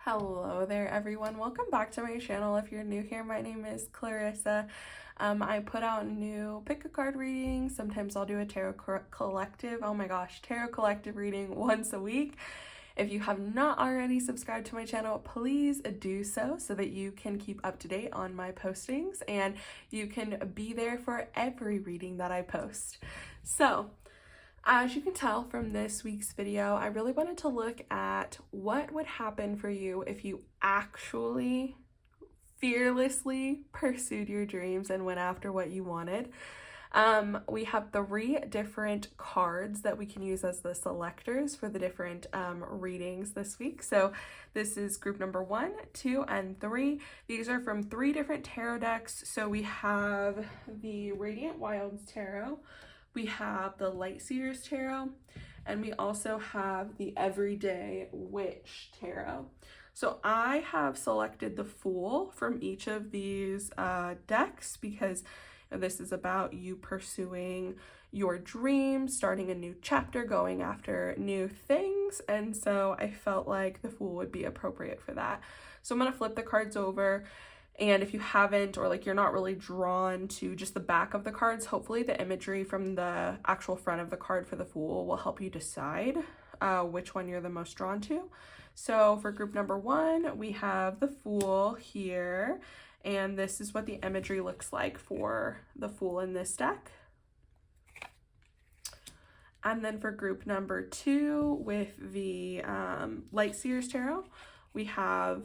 Hello there everyone, welcome back to my channel. If you're new here, my name is Clarissa. I put out new pick a card readings. Sometimes I'll do a tarot collective, tarot collective reading once a week. If you have not already subscribed to my channel, please do so that you can keep up to date on my postings and you can be there for every reading that I post. So as you can tell from this week's video, I really wanted to look at what would happen for you if you actually fearlessly pursued your dreams and went after what you wanted. We have 3 different cards that we can use as the selectors for the different readings this week. So this is group number 1, 2, and 3. These are from 3 different tarot decks. So we have the Radiant Wilds Tarot, we have the Lightseers Tarot, and we also have the Everyday Witch Tarot. So I have selected the Fool from each of these decks because this is about you pursuing your dreams, starting a new chapter, going after new things, and so I felt like the Fool would be appropriate for that. So I'm going to flip the cards over. And if you haven't, or like you're not really drawn to just the back of the cards, hopefully the imagery from the actual front of the card for the Fool will help you decide which one you're the most drawn to. So for group number 1, we have the Fool here, and this is what the imagery looks like for the Fool in this deck. And then for group number 2, with the Lightseers Tarot, we have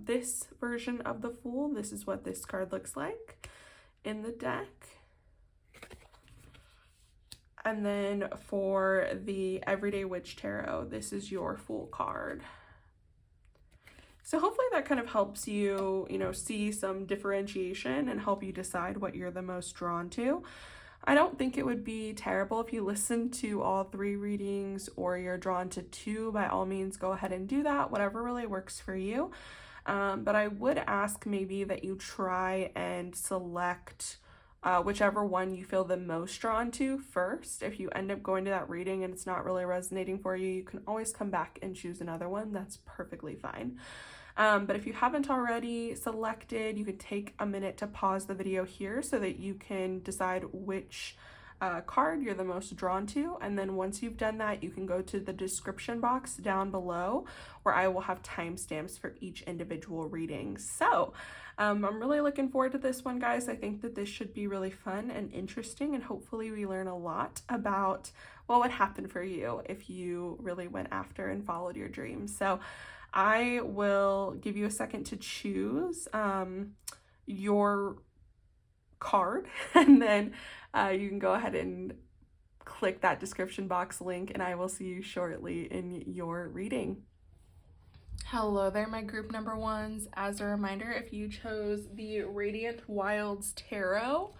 this version of the Fool. This is what this card looks like in the deck. And then for the Everyday Witch Tarot, this is your Fool card. So hopefully that kind of helps you, see some differentiation and help you decide what you're the most drawn to. I don't think it would be terrible if you listen to all 3 readings, or you're drawn to 2. By all means, go ahead and do that, whatever really works for you. But I would ask maybe that you try and select whichever one you feel the most drawn to first. If you end up going to that reading and it's not really resonating for you, you can always come back and choose another one. That's perfectly fine. But if you haven't already selected, you could take a minute to pause the video here so that you can decide which card you're the most drawn to. And then once you've done that, you can go to the description box down below where I will have timestamps for each individual reading. So I'm really looking forward to this one, guys. I think that this should be really fun and interesting, and hopefully we learn a lot about what would happen for you if you really went after and followed your dreams. So I will give you a second to choose your card, and then you can go ahead and click that description box link, and I will see you shortly in your reading. Hello there, my group number 1s. As a reminder, if you chose the Radiant Wilds Tarot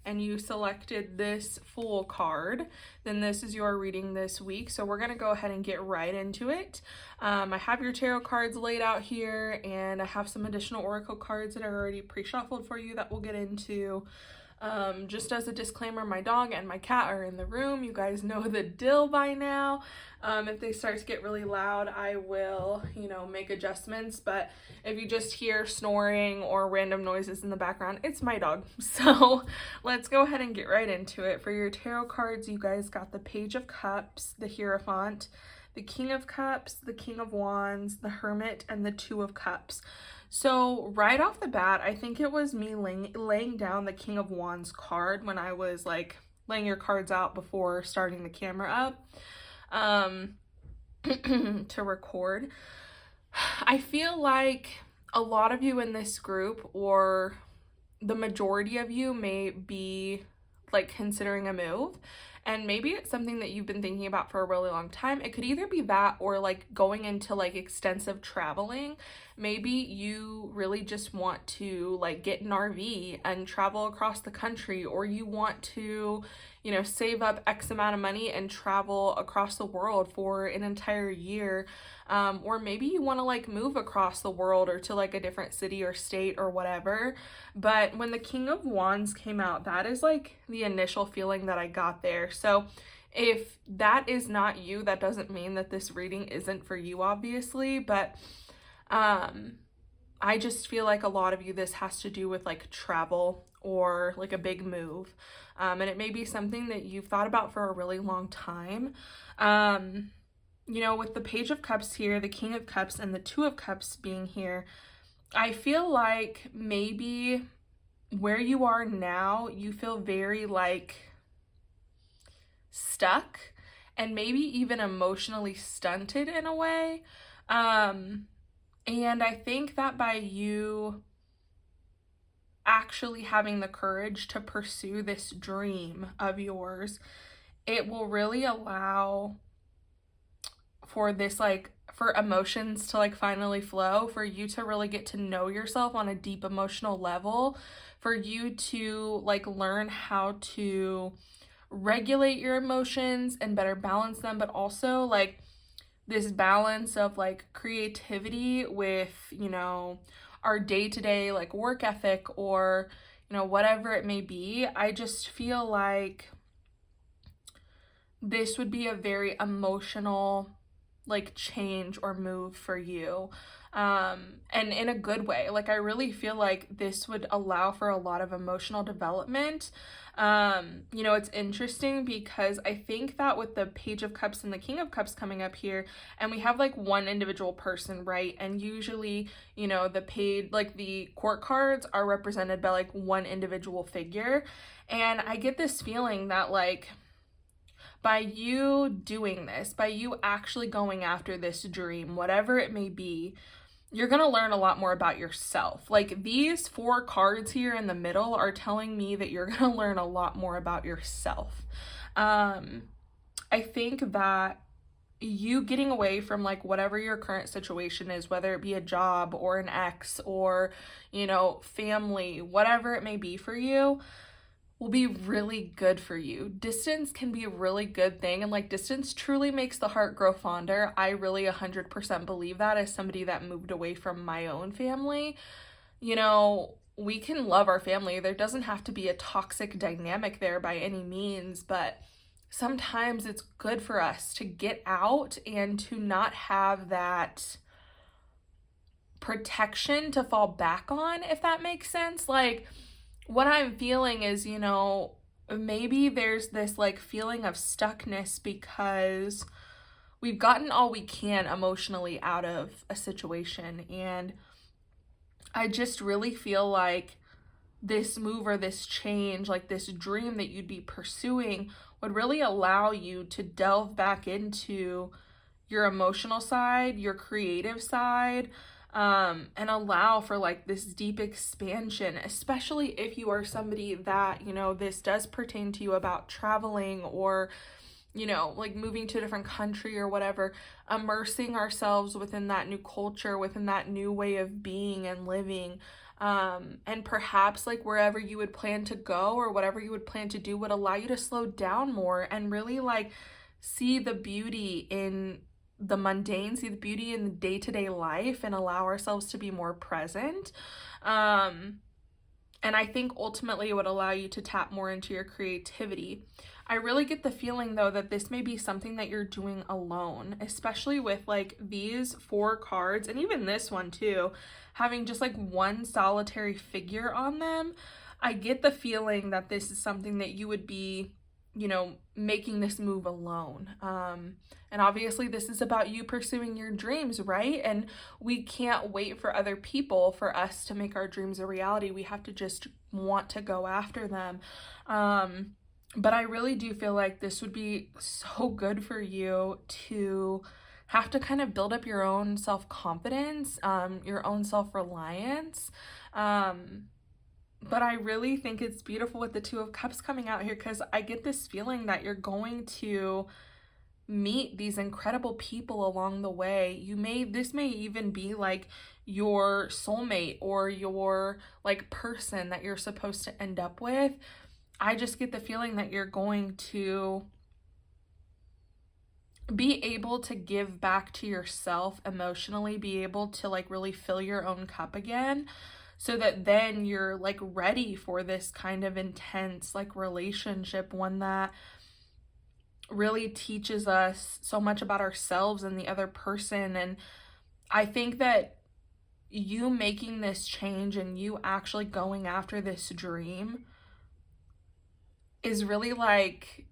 and you selected this Fool card, then this is your reading this week. So we're gonna go ahead and get right into it. I have your tarot cards laid out here, and I have some additional oracle cards that are already pre-shuffled for you that we'll get into. Just as a disclaimer, my dog and my cat are in the room. You guys know the deal by now. If they start to get really loud, I will, make adjustments. But if you just hear snoring or random noises in the background, it's my dog. So let's go ahead and get right into it. For your tarot cards, you guys got the Page of Cups, the Hierophant, the King of Cups, the King of Wands, the Hermit, and the Two of Cups. So right off the bat, I think it was me laying down the King of Wands card when I was like laying your cards out before starting the camera up to record. I feel like a lot of you in this group, or the majority of you, may be like considering a move. And maybe it's something that you've been thinking about for a really long time. It could either be that, or like going into like extensive traveling. Maybe you really just want to like get an RV and travel across the country, or you want to, save up X amount of money and travel across the world for an entire year. Or maybe you want to like move across the world or to like a different city or state or whatever. But when the King of Wands came out, that is like the initial feeling that I got there. So if that is not you, that doesn't mean that this reading isn't for you, obviously, but I just feel like a lot of you, this has to do with like travel or like a big move. And it may be something that you've thought about for a really long time. You know, with the Page of Cups here, the King of Cups, and the Two of Cups being here, I feel like maybe where you are now, you feel very like stuck and maybe even emotionally stunted in a way. And I think that by you actually having the courage to pursue this dream of yours, it will really allow for this, like, for emotions to like finally flow, for you to really get to know yourself on a deep emotional level, for you to like learn how to regulate your emotions and better balance them, but also like this balance of like creativity with, you know, our day-to-day like work ethic or, you know, whatever it may be. I just feel like this would be a very emotional like change or move for you, and in a good way. Like I really feel like this would allow for a lot of emotional development. You know, it's interesting because I think that with the Page of Cups and the King of Cups coming up here, and we have like one individual person, right? And usually, you know, the page, like the court cards are represented by like one individual figure, and I get this feeling that like by you doing this, by you actually going after this dream, whatever it may be, you're going to learn a lot more about yourself. Like these four cards here in the middle are telling me that you're going to learn a lot more about yourself. I think that you getting away from like whatever your current situation is, whether it be a job or an ex or, you know, family, whatever it may be for you, will be really good for you. Distance can be a really good thing, and like distance truly makes the heart grow fonder. I really 100% believe that as somebody that moved away from my own family. You know, we can love our family. There doesn't have to be a toxic dynamic there by any means, but sometimes it's good for us to get out and to not have that protection to fall back on, if that makes sense. Like what I'm feeling is, you know, maybe there's this like feeling of stuckness because we've gotten all we can emotionally out of a situation. And I just really feel like this move or this change, like this dream that you'd be pursuing, would really allow you to delve back into your emotional side, your creative side, and allow for like this deep expansion, especially if you are somebody that, you know, this does pertain to you about traveling or, you know, like moving to a different country or whatever, immersing ourselves within that new culture, within that new way of being and living. And perhaps like wherever you would plan to go or whatever you would plan to do would allow you to slow down more and really like see the beauty in the mundane, see the beauty in the day-to-day life and allow ourselves to be more present. And I think ultimately it would allow you to tap more into your creativity. I really get the feeling though that this may be something that you're doing alone, especially with like these four cards and even this one too, having just like one solitary figure on them. I get the feeling that this is something that you would be, you know, making this move alone. And obviously this is about you pursuing your dreams, right? And we can't wait for other people for us to make our dreams a reality. We have to just want to go after them. But I really do feel like this would be so good for you to have to kind of build up your own self-confidence, your own self-reliance. But I really think it's beautiful with the Two of Cups coming out here because I get this feeling that you're going to meet these incredible people along the way. This may even be like your soulmate or your like person that you're supposed to end up with. I just get the feeling that you're going to be able to give back to yourself emotionally, be able to like really fill your own cup again, so that then you're like ready for this kind of intense like relationship, one that really teaches us so much about ourselves and the other person. And I think that you making this change and you actually going after this dream is really like,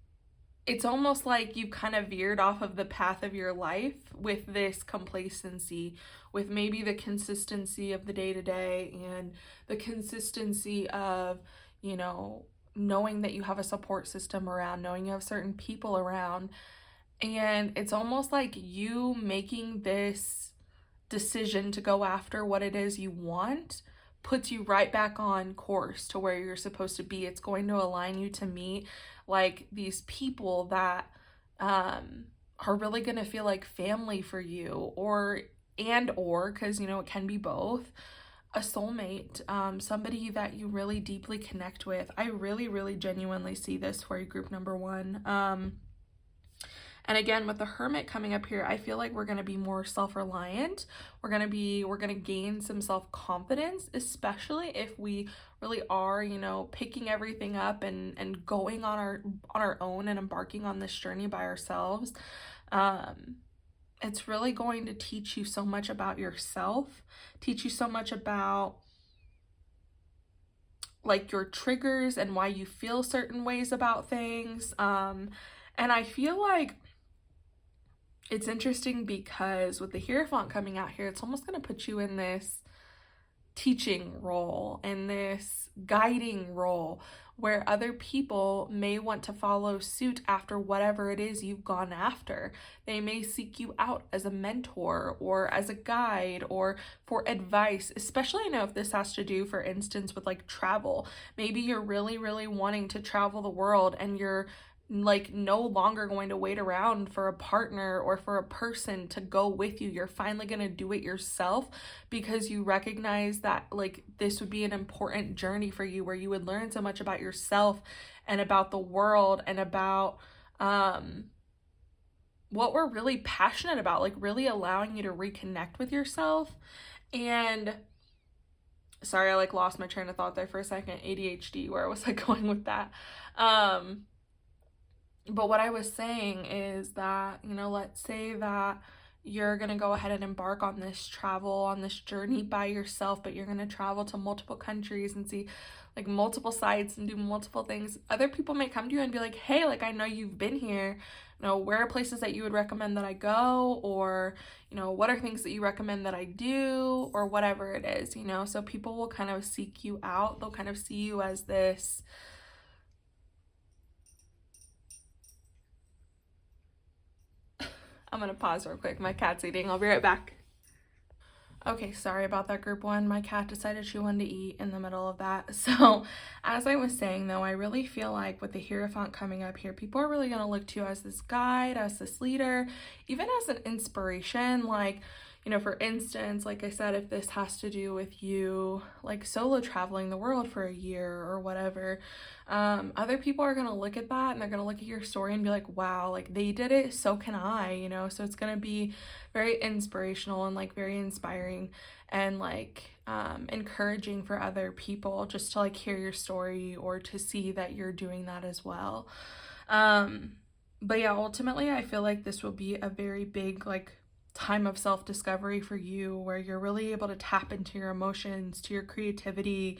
it's almost like you kind of veered off of the path of your life with this complacency, with maybe the consistency of the day to day and the consistency of, you know, knowing that you have a support system around, knowing you have certain people around. And it's almost like you making this decision to go after what it is you want puts you right back on course to where you're supposed to be. It's going to align you to meet like these people that are really going to feel like family for you, or because you know it can be both, a soulmate, somebody that you really deeply connect with. I really genuinely see this for you, group number one. And again, with the Hermit coming up here, I feel like we're going to be more self-reliant. We're going to gain some self-confidence, especially if we really are, you know, picking everything up and going on our own and embarking on this journey by ourselves. It's really going to teach you so much about yourself, teach you so much about like your triggers and why you feel certain ways about things. And I feel like it's interesting because with the Hierophant coming out here, it's almost going to put you in this teaching role, in this guiding role, where other people may want to follow suit after whatever it is you've gone after. They may seek you out as a mentor or as a guide or for advice, especially, you know, if this has to do, for instance, with like travel. Maybe you're really wanting to travel the world and you're like no longer going to wait around for a partner or for a person to go with you. You're finally going to do it yourself because you recognize that like this would be an important journey for you, where you would learn so much about yourself and about the world and about what we're really passionate about, like really allowing you to reconnect with yourself. And sorry, I like lost my train of thought there for a second. ADHD, where was I going with that? But what I was saying is that, you know, let's say that you're going to go ahead and embark on this travel, on this journey by yourself, but you're going to travel to multiple countries and see like multiple sites and do multiple things. Other people may come to you and be like, hey, like, I know you've been here. You know, where are places that you would recommend that I go? Or, you know, what are things that you recommend that I do? Or whatever it is, you know? So people will kind of seek you out. They'll kind of see you as this I'm gonna pause real quick. My cat's eating. I'll be right back. Okay, sorry about that, group one. My cat decided she wanted to eat in the middle of that. So, as I was saying though, I really feel like with the Hierophant coming up here, people are really gonna look to you as this guide, as this leader, even as an inspiration. Like, you know, for instance, like I said, if this has to do with you like solo traveling the world for a year or whatever, other people are gonna look at that and they're gonna look at your story and be like, wow, like they did it, so can I, you know? So it's gonna be very inspirational and like very inspiring and like encouraging for other people just to like hear your story or to see that you're doing that as well. But yeah, ultimately I feel like this will be a very big like time of self-discovery for you, where you're really able to tap into your emotions, to your creativity,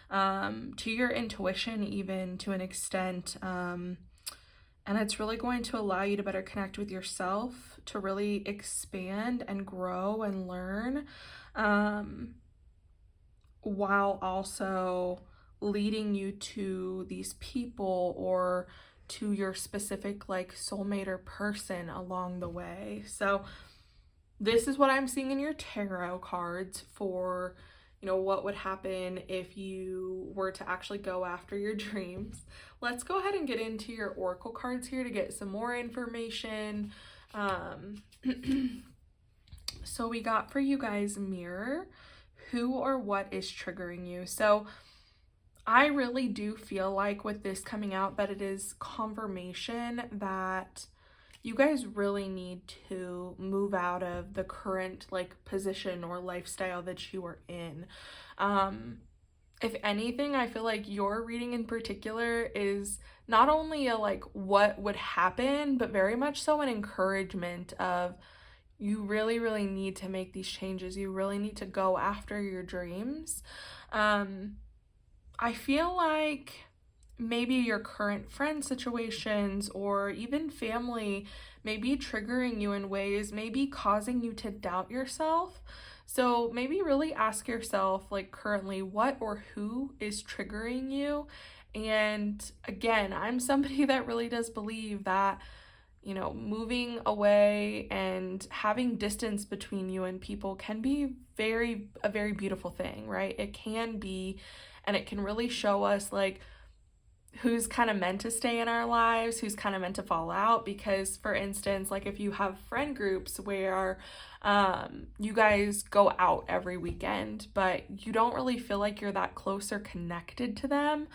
to your intuition, even to an extent. And it's really going to allow you to better connect with yourself, to really expand and grow and learn, while also leading you to these people or to your specific like soulmate or person along the way. So this is what I'm seeing in your tarot cards for, you know, what would happen if you were to actually go after your dreams. Let's go ahead and get into your oracle cards here to get some more information. So we got for you guys Mirror, who or what is triggering you. So I really do feel like with this coming out that it is confirmation that you guys really need to move out of the current like position or lifestyle that you are in. If anything, I feel like your reading in particular is not only a like what would happen, but very much so an encouragement of You really, really need to make these changes. You really need to go after your dreams. I feel like maybe your current friend situations or even family may be triggering you in ways, maybe causing you to doubt yourself. So maybe really ask yourself, like, currently, what or who is triggering you? And again, I'm somebody that really does believe that, moving away and having distance between you and people can be a very beautiful thing, right? It can be, and it can really show us, like, who's kind of meant to stay in our lives, who's kind of meant to fall out. Because, for instance, like, if you have friend groups where you guys go out every weekend, but you don't really feel like you're that close or connected to them,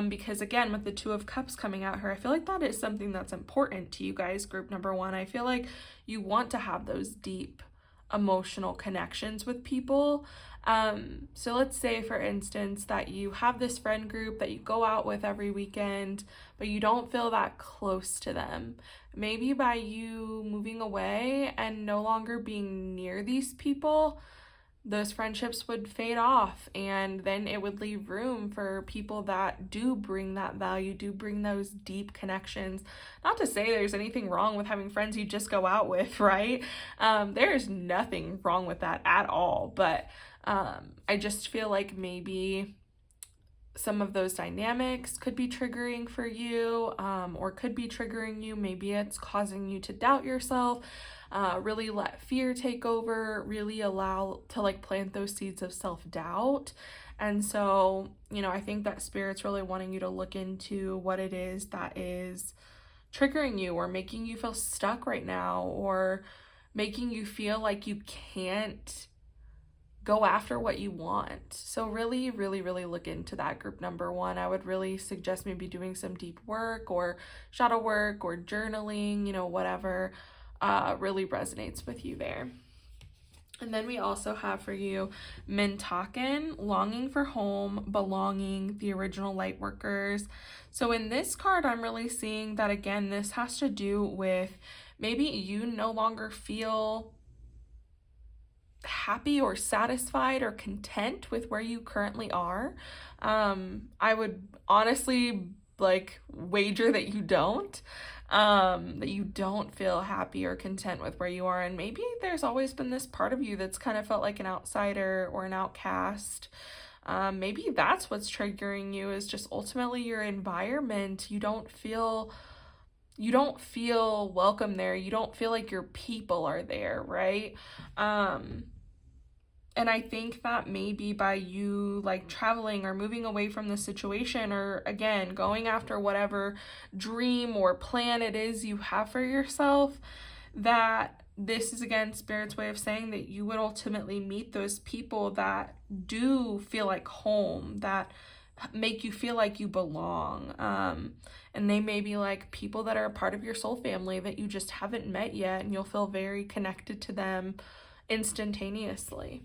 because again, with the Two of Cups coming out here, I feel like that is something that's important to you guys, group number one. I feel like you want to have those deep emotional connections with people. So let's say, for instance, that you have this friend group that you go out with every weekend, but you don't feel that close to them. Maybe by you moving away and no longer being near these people, those friendships would fade off, and then it would leave room for people that do bring that value, do bring those deep connections. Not to say there's anything wrong with having friends you just go out with, right? There's nothing wrong with that at all, but I just feel like maybe some of those dynamics could be triggering for you, or could be triggering you. Maybe it's causing you to doubt yourself. Really let fear take over, really allow to, like, plant those seeds of self-doubt. And so, I think that Spirit's really wanting you to look into what it is that is triggering you or making you feel stuck right now, or making you feel like you can't go after what you want. So really, really, really look into that, group number one. I would really suggest maybe doing some deep work or shadow work or journaling, whatever really resonates with you there. And then we also have for you Mintaken, longing for home, belonging, the original light workers. So in this card, I'm really seeing that, again, this has to do with maybe you no longer feel happy or satisfied or content with where you currently are. I would honestly, like, wager that you don't. That you don't feel happy or content with where you are. And maybe there's always been this part of you that's kind of felt like an outsider or an outcast. Maybe that's what's triggering you, is just ultimately your environment. You don't feel welcome there. You don't feel like your people are there, right? And I think that maybe by you, like, traveling or moving away from the situation, or again, going after whatever dream or plan it is you have for yourself, that this is, again, Spirit's way of saying that you would ultimately meet those people that do feel like home, that make you feel like you belong. And they may be like people that are a part of your soul family that you just haven't met yet, and you'll feel very connected to them instantaneously.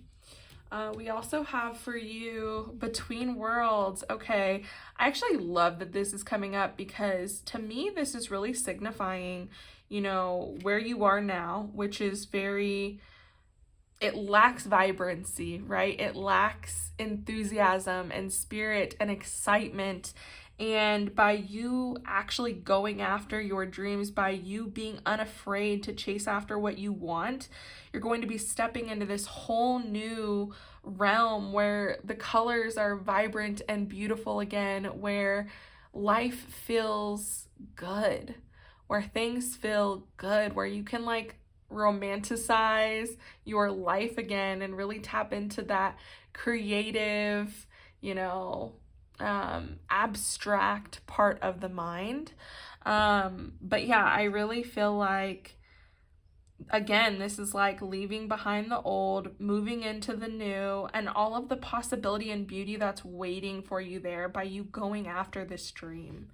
We also have for you Between Worlds. Okay, I actually love that this is coming up, because to me this is really signifying, where you are now, which is it lacks vibrancy, right? It lacks enthusiasm and spirit and excitement. And by you actually going after your dreams, by you being unafraid to chase after what you want, you're going to be stepping into this whole new realm where the colors are vibrant and beautiful again, where life feels good, where things feel good, where you can, like, romanticize your life again and really tap into that creative, abstract part of the mind. But yeah, I really feel like, again, this is like leaving behind the old, moving into the new, and all of the possibility and beauty that's waiting for you there by you going after this dream.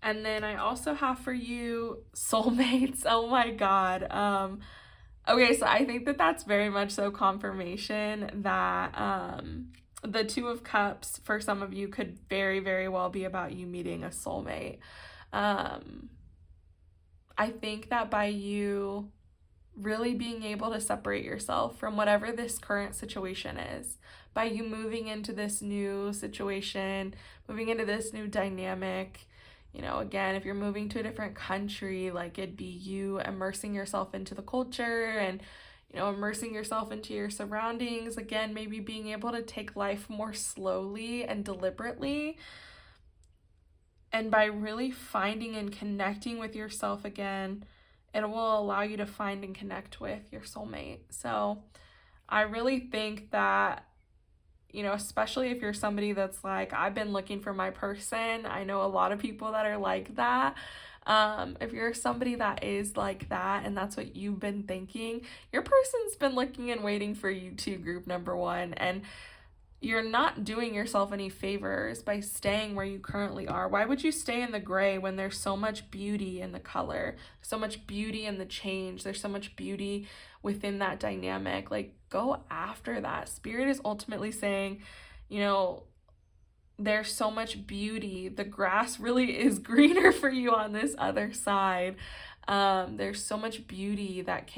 And then I also have for you soulmates. Oh my God. Okay, so I think that that's very much so confirmation that the Two of Cups for some of you could very, very well be about you meeting a soulmate. I think that by you really being able to separate yourself from whatever this current situation is by you moving into this new situation, moving into this new dynamic. You know, again, if you're moving to a different country, like it'd be you immersing yourself into the culture and, you know, immersing yourself into your surroundings. Again, maybe being able to take life more slowly and deliberately. And by really finding and connecting with yourself again, it will allow you to find and connect with your soulmate. So I really think that, you know, especially if you're somebody that's like, I've been looking for my person. I know a lot of people that are like that. If you're somebody that is like that and that's what you've been thinking, your person's been looking and waiting for you too, group number one. And you're not doing yourself any favors by staying where you currently are. Why would you stay in the gray when there's so much beauty in the color, so much beauty in the change, there's so much beauty within that dynamic? Like, go after that. Spirit is ultimately saying, you know, there's so much beauty. The grass really is greener for you on this other side. There's so much beauty that's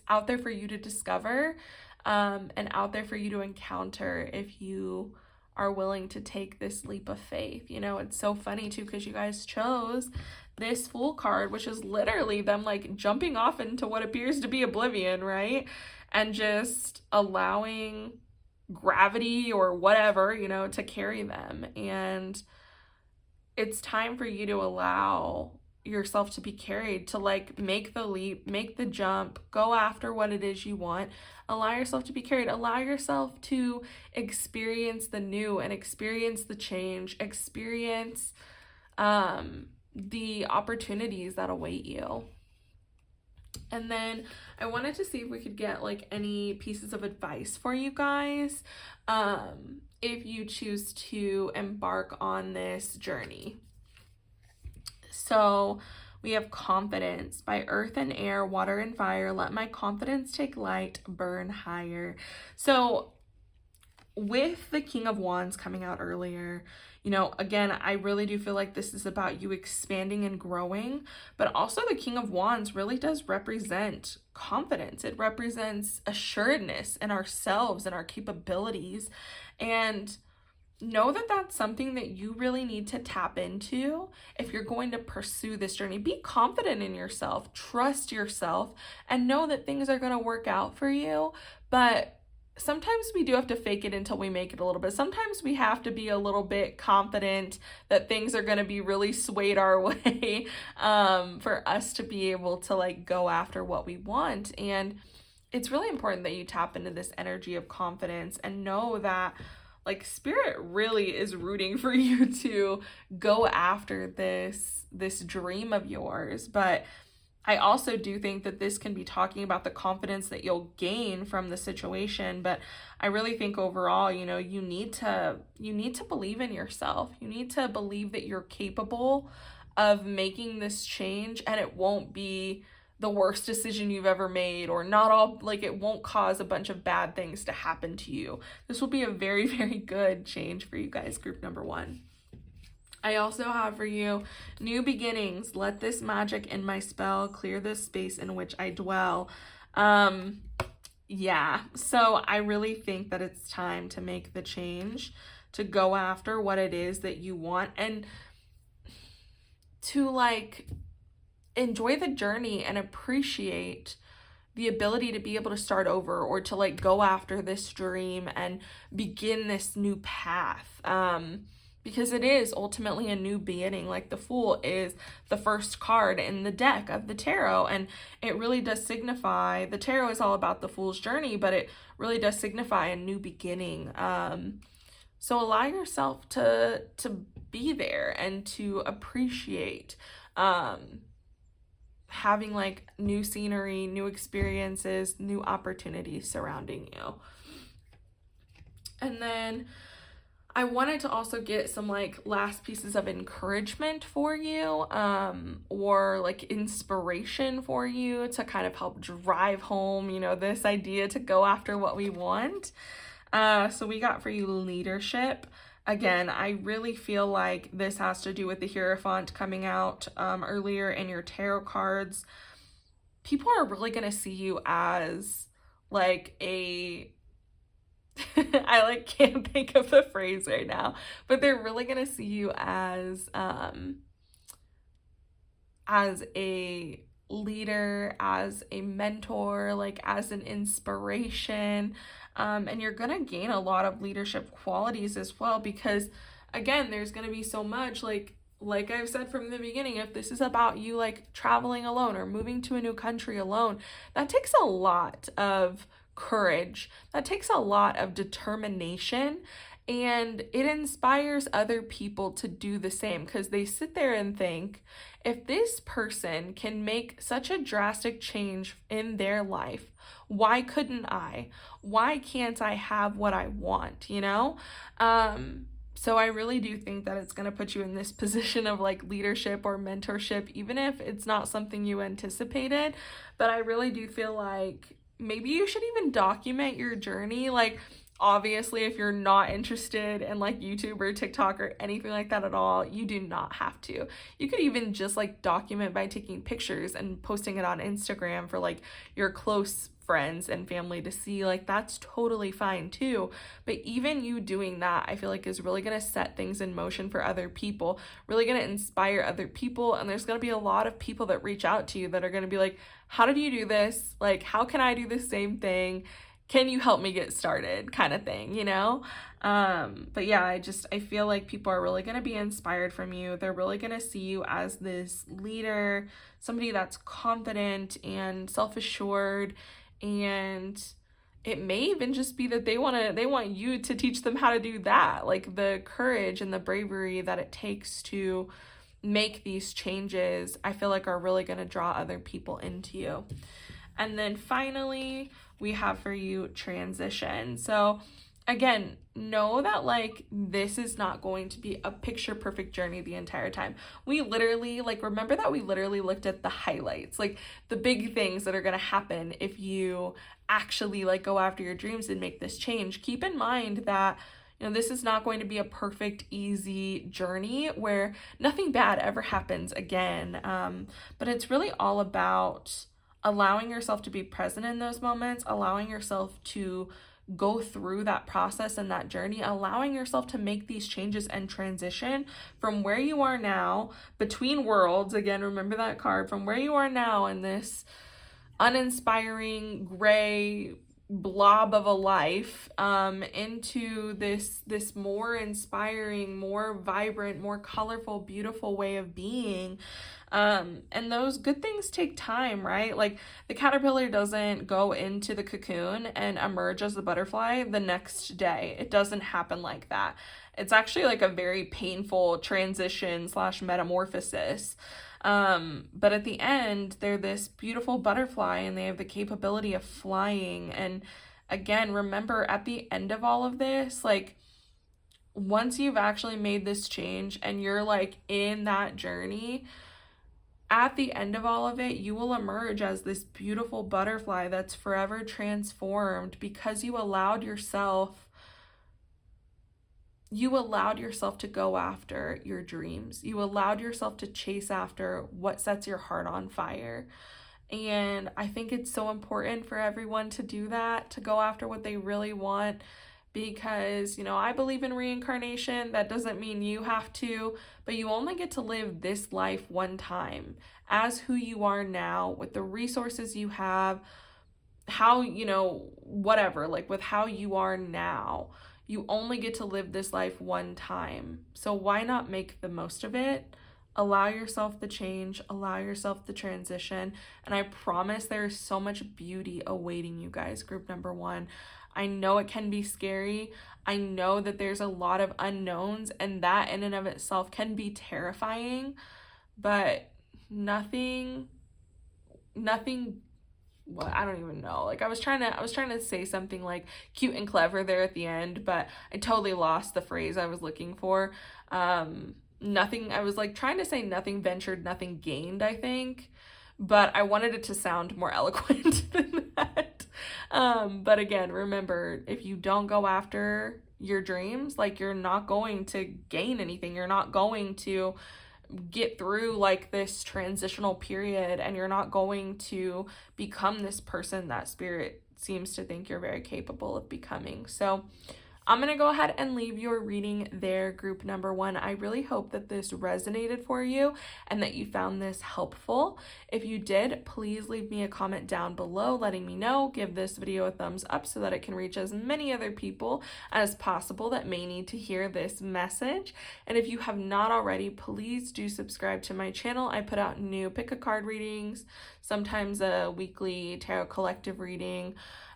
out there for you to discover. And out there for you to encounter if you are willing to take this leap of faith. You know, it's so funny too, because you guys chose this Fool card, which is literally them like jumping off into what appears to be oblivion, right? And just allowing gravity or whatever, you know, to carry them. And it's time for you to allow yourself to be carried, to like make the leap, make the jump, go after what it is you want, allow yourself to be carried, allow yourself to experience the new and experience the change, experience the opportunities that await you. And then I wanted to see if we could get like any pieces of advice for you guys if you choose to embark on this journey. So we have confidence by earth and air, water and fire. Let my confidence take light, burn higher. So with the King of Wands coming out earlier, you know, again, I really do feel like this is about you expanding and growing, but also the King of Wands really does represent confidence. It represents assuredness in ourselves and our capabilities. And know that that's something that you really need to tap into if you're going to pursue this journey. Be confident in yourself, trust yourself, and know that things are going to work out for you. But sometimes we do have to fake it until we make it a little bit. Sometimes we have to be a little bit confident that things are going to be really swayed our way for us to be able to like go after what we want. And it's really important that you tap into this energy of confidence and know that like Spirit really is rooting for you to go after this dream of yours. But I also do think that this can be talking about the confidence that you'll gain from the situation. But I really think overall, you know, you need to believe in yourself. You need to believe that you're capable of making this change, and it won't be the worst decision you've ever made, or not all, like it won't cause a bunch of bad things to happen to you. This will be a very, very good change for you guys, group number one. I also have for you new beginnings. Let this magic in my spell clear the space in which I dwell. Yeah, so I really think that it's time to make the change, to go after what it is that you want, and to like enjoy the journey and appreciate the ability to be able to start over, or to like go after this dream and begin this new path. Because it is ultimately a new beginning. Like the Fool is the first card in the deck of the tarot, and it really does signify, the tarot is all about the Fool's journey, but it really does signify a new beginning. So allow yourself to be there and to appreciate having like new scenery, new experiences, new opportunities surrounding you. And then I wanted to also get some like last pieces of encouragement for you, or like inspiration for you to kind of help drive home, you know, this idea to go after what we want. So we got for you leadership. Again, I really feel like this has to do with the Hierophant coming out earlier in your tarot cards. people are really going to see you as like a I like can't think of the phrase right now, but they're really going to see you as a leader, as a mentor, like as an inspiration. And you're going to gain a lot of leadership qualities as well, because again, there's going to be so much like I've said from the beginning, if this is about you like traveling alone or moving to a new country alone, that takes a lot of courage. That takes a lot of determination, and it inspires other people to do the same, because they sit there and think, if this person can make such a drastic change in their life, why couldn't I? Why can't I have what I want, you know? So I really do think that it's going to put you in this position of like leadership or mentorship, even if it's not something you anticipated. But I really do feel like maybe you should even document your journey. Like, obviously, if you're not interested in like YouTube or TikTok or anything like that at all, you do not have to. You could even just like document by taking pictures and posting it on Instagram for like your close friends and family to see. Like, that's totally fine too. But even you doing that, I feel like is really going to set things in motion for other people, really going to inspire other people. And there's going to be a lot of people that reach out to you that are going to be like, how did you do this? Like, how can I do the same thing? Can you help me get started, kind of thing, you know? But yeah, I feel like people are really going to be inspired from you. They're really going to see you as this leader, somebody that's confident and self-assured, and it may even just be that they want you to teach them how to do that, like the courage and the bravery that it takes to make these changes. I feel like are really going to draw other people into you. And then finally, we have for you transition. So again, know that like this is not going to be a picture perfect journey the entire time. We literally remember that we literally looked at the highlights, like the big things that are going to happen if you actually like go after your dreams and make this change. Keep in mind that this is not going to be a perfect, easy journey where nothing bad ever happens again. But it's really all about allowing yourself to be present in those moments, allowing yourself to go through that process and that journey, allowing yourself to make these changes and transition from where you are now, between worlds. Again, remember that card, from where you are now in this uninspiring gray blob of a life, into this more inspiring, more vibrant, more colorful, beautiful way of being. And those good things take time, right? Like, the caterpillar doesn't go into the cocoon and emerge as the butterfly the next day. It doesn't happen like that. It's actually like a very painful transition / metamorphosis. But at the end, they're this beautiful butterfly and they have the capability of flying. And again, remember, at the end of all of this, like, once you've actually made this change and you're like in that journey, at the end of all of it, you will emerge as this beautiful butterfly that's forever transformed, because you allowed yourself to go after your dreams. You allowed yourself to chase after what sets your heart on fire. And I think it's so important for everyone to do that, to go after what they really want, because, I believe in reincarnation. That doesn't mean you have to, but you only get to live this life one time as who you are now, with the resources you have, how, whatever, like with how you are now. You only get to live this life one time. So why not make the most of it? Allow yourself the change, allow yourself the transition. And I promise there is so much beauty awaiting you guys, group number 1. I know it can be scary. I know that there's a lot of unknowns, and that in and of itself can be terrifying, but nothing, well, I don't even know. Like, I was trying to say something like cute and clever there at the end, but I totally lost the phrase I was looking for. I was like trying to say nothing ventured, nothing gained, I think, but I wanted it to sound more eloquent than that. But again, remember, if you don't go after your dreams, like, you're not going to gain anything. You're not going to get through like this transitional period, and you're not going to become this person that Spirit seems to think you're very capable of becoming. So I'm going to go ahead and leave your reading there, group number 1. I really hope that this resonated for you and that you found this helpful. If you did, please leave me a comment down below letting me know. Give this video a thumbs up so that it can reach as many other people as possible that may need to hear this message. And if you have not already, please do subscribe to my channel. I put out new pick a card readings, sometimes a weekly tarot collective reading.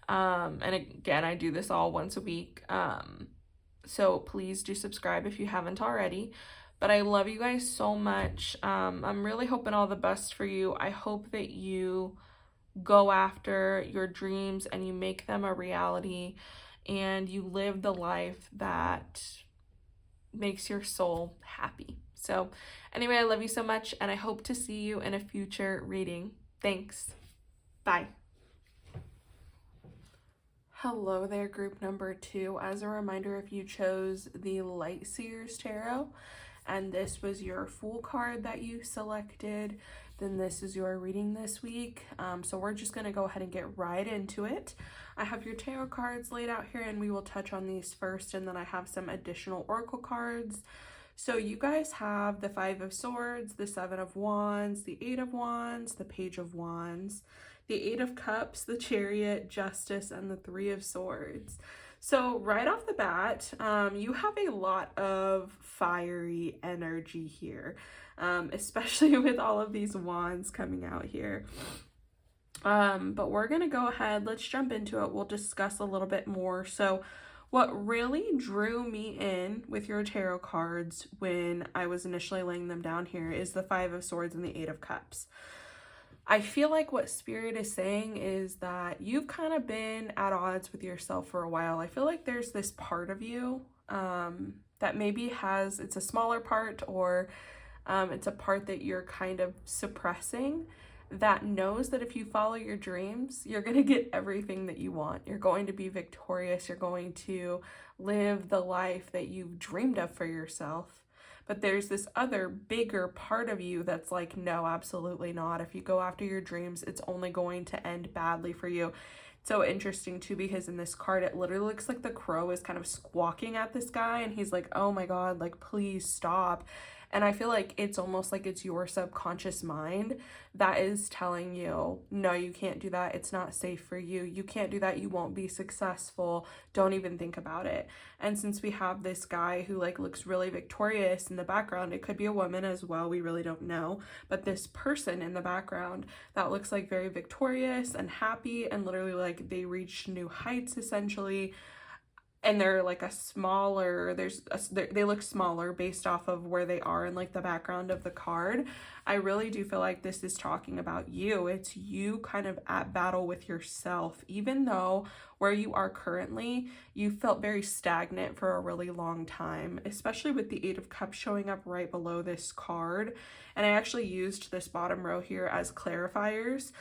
And again, I do this all once a week. So please do subscribe if you haven't already. But I love you guys so much. I'm really hoping all the best for you. I hope that you go after your dreams and you make them a reality and you live the life that makes your soul happy. So anyway, I love you so much, and I hope to see you in a future reading. Thanks. Bye. Hello there, group number 2. As a reminder, if you chose the Light Seers Tarot and this was your Fool card that you selected, then this is your reading this week. So we're just going to go ahead and get right into it. I have your tarot cards laid out here, and we will touch on these first, and then I have some additional oracle cards. So you guys have the 5 of Swords, the 7 of Wands, the 8 of Wands, the Page of Wands, the 8 of Cups, the Chariot, Justice, and the 3 of Swords. So right off the bat, you have a lot of fiery energy here, especially with all of these wands coming out here. But we're going to go ahead. Let's jump into it. We'll discuss a little bit more. So what really drew me in with your tarot cards when I was initially laying them down here is the 5 of Swords and the 8 of Cups. I feel like what Spirit is saying is that you've kind of been at odds with yourself for a while. I feel like there's this part of you that maybe it's a smaller part, or it's a part that you're kind of suppressing, that knows that if you follow your dreams, you're going to get everything that you want. You're going to be victorious. You're going to live the life that you've dreamed of for yourself. But there's this other bigger part of you that's like, no, absolutely not. If you go after your dreams, it's only going to end badly for you. It's so interesting too, because in this card, it literally looks like the crow is kind of squawking at this guy, and he's like, oh my God, like, please stop. And I feel like it's almost like it's your subconscious mind that is telling you, no, you can't do that. It's not safe for you. You can't do that. You won't be successful. Don't even think about it. And since we have this guy who like looks really victorious in the background, it could be a woman as well. We really don't know. But this person in the background that looks like very victorious and happy, and literally like they reached new heights essentially. And they're like they look smaller based off of where they are in like the background of the card. I really do feel like this is talking about you. It's you kind of at battle with yourself, even though where you are currently, you felt very stagnant for a really long time, especially with the 8 of Cups showing up right below this card. And I actually used this bottom row here as clarifiers.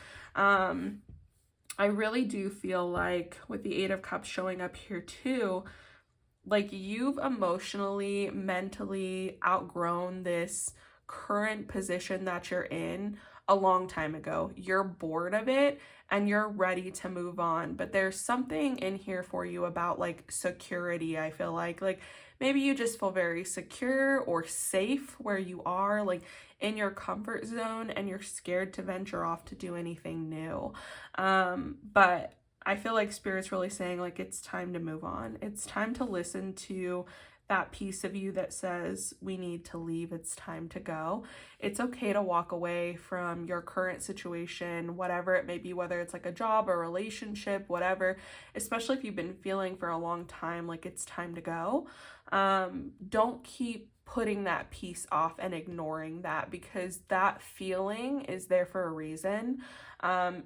I really do feel like with the 8 of Cups showing up here too, like you've emotionally, mentally outgrown this current position that you're in a long time ago. You're bored of it and you're ready to move on. But there's something in here for you about like security. I feel like maybe you just feel very secure or safe where you are, like in your comfort zone, and you're scared to venture off to do anything new. But I feel like Spirit's really saying like it's time to move on. It's time to listen to that piece of you that says we need to leave. It's time to go. It's okay to walk away from your current situation, whatever it may be, whether it's like a job or relationship, whatever, especially if you've been feeling for a long time like it's time to go. Don't keep putting that piece off and ignoring that, because that feeling is there for a reason,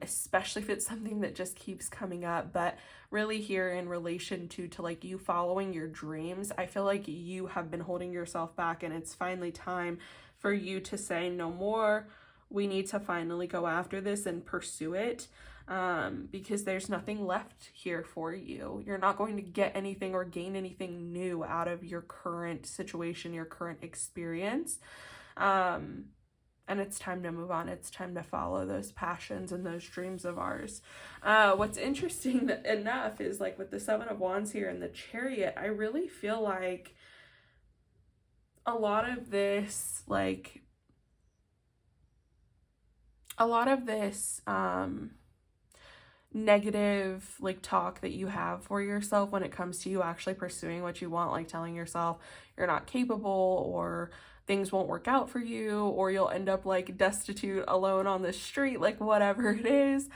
especially if it's something that just keeps coming up. But really here in relation to like you following your dreams, I feel like you have been holding yourself back, and it's finally time for you to say no more. We need to finally go after this and pursue it, because there's nothing left here for you. You're not going to get anything or gain anything new out of your current situation, your current experience. And it's time to move on. It's time to follow those passions and those dreams of ours. What's interesting enough is like with the Seven of Wands here and the Chariot, I really feel like a lot of this, negative like talk that you have for yourself when it comes to you actually pursuing what you want, like telling yourself you're not capable, or things won't work out for you, or you'll end up like destitute, alone on the street, like whatever it is.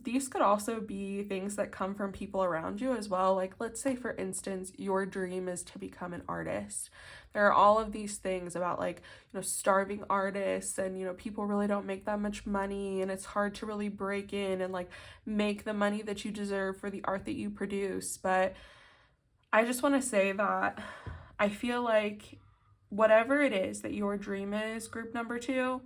These could also be things that come from people around you as well. Like, let's say for instance, your dream is to become an artist. There are all of these things about like, starving artists, and, people really don't make that much money, and it's hard to really break in and like make the money that you deserve for the art that you produce. But I just want to say that I feel like whatever it is that your dream is, group number 2,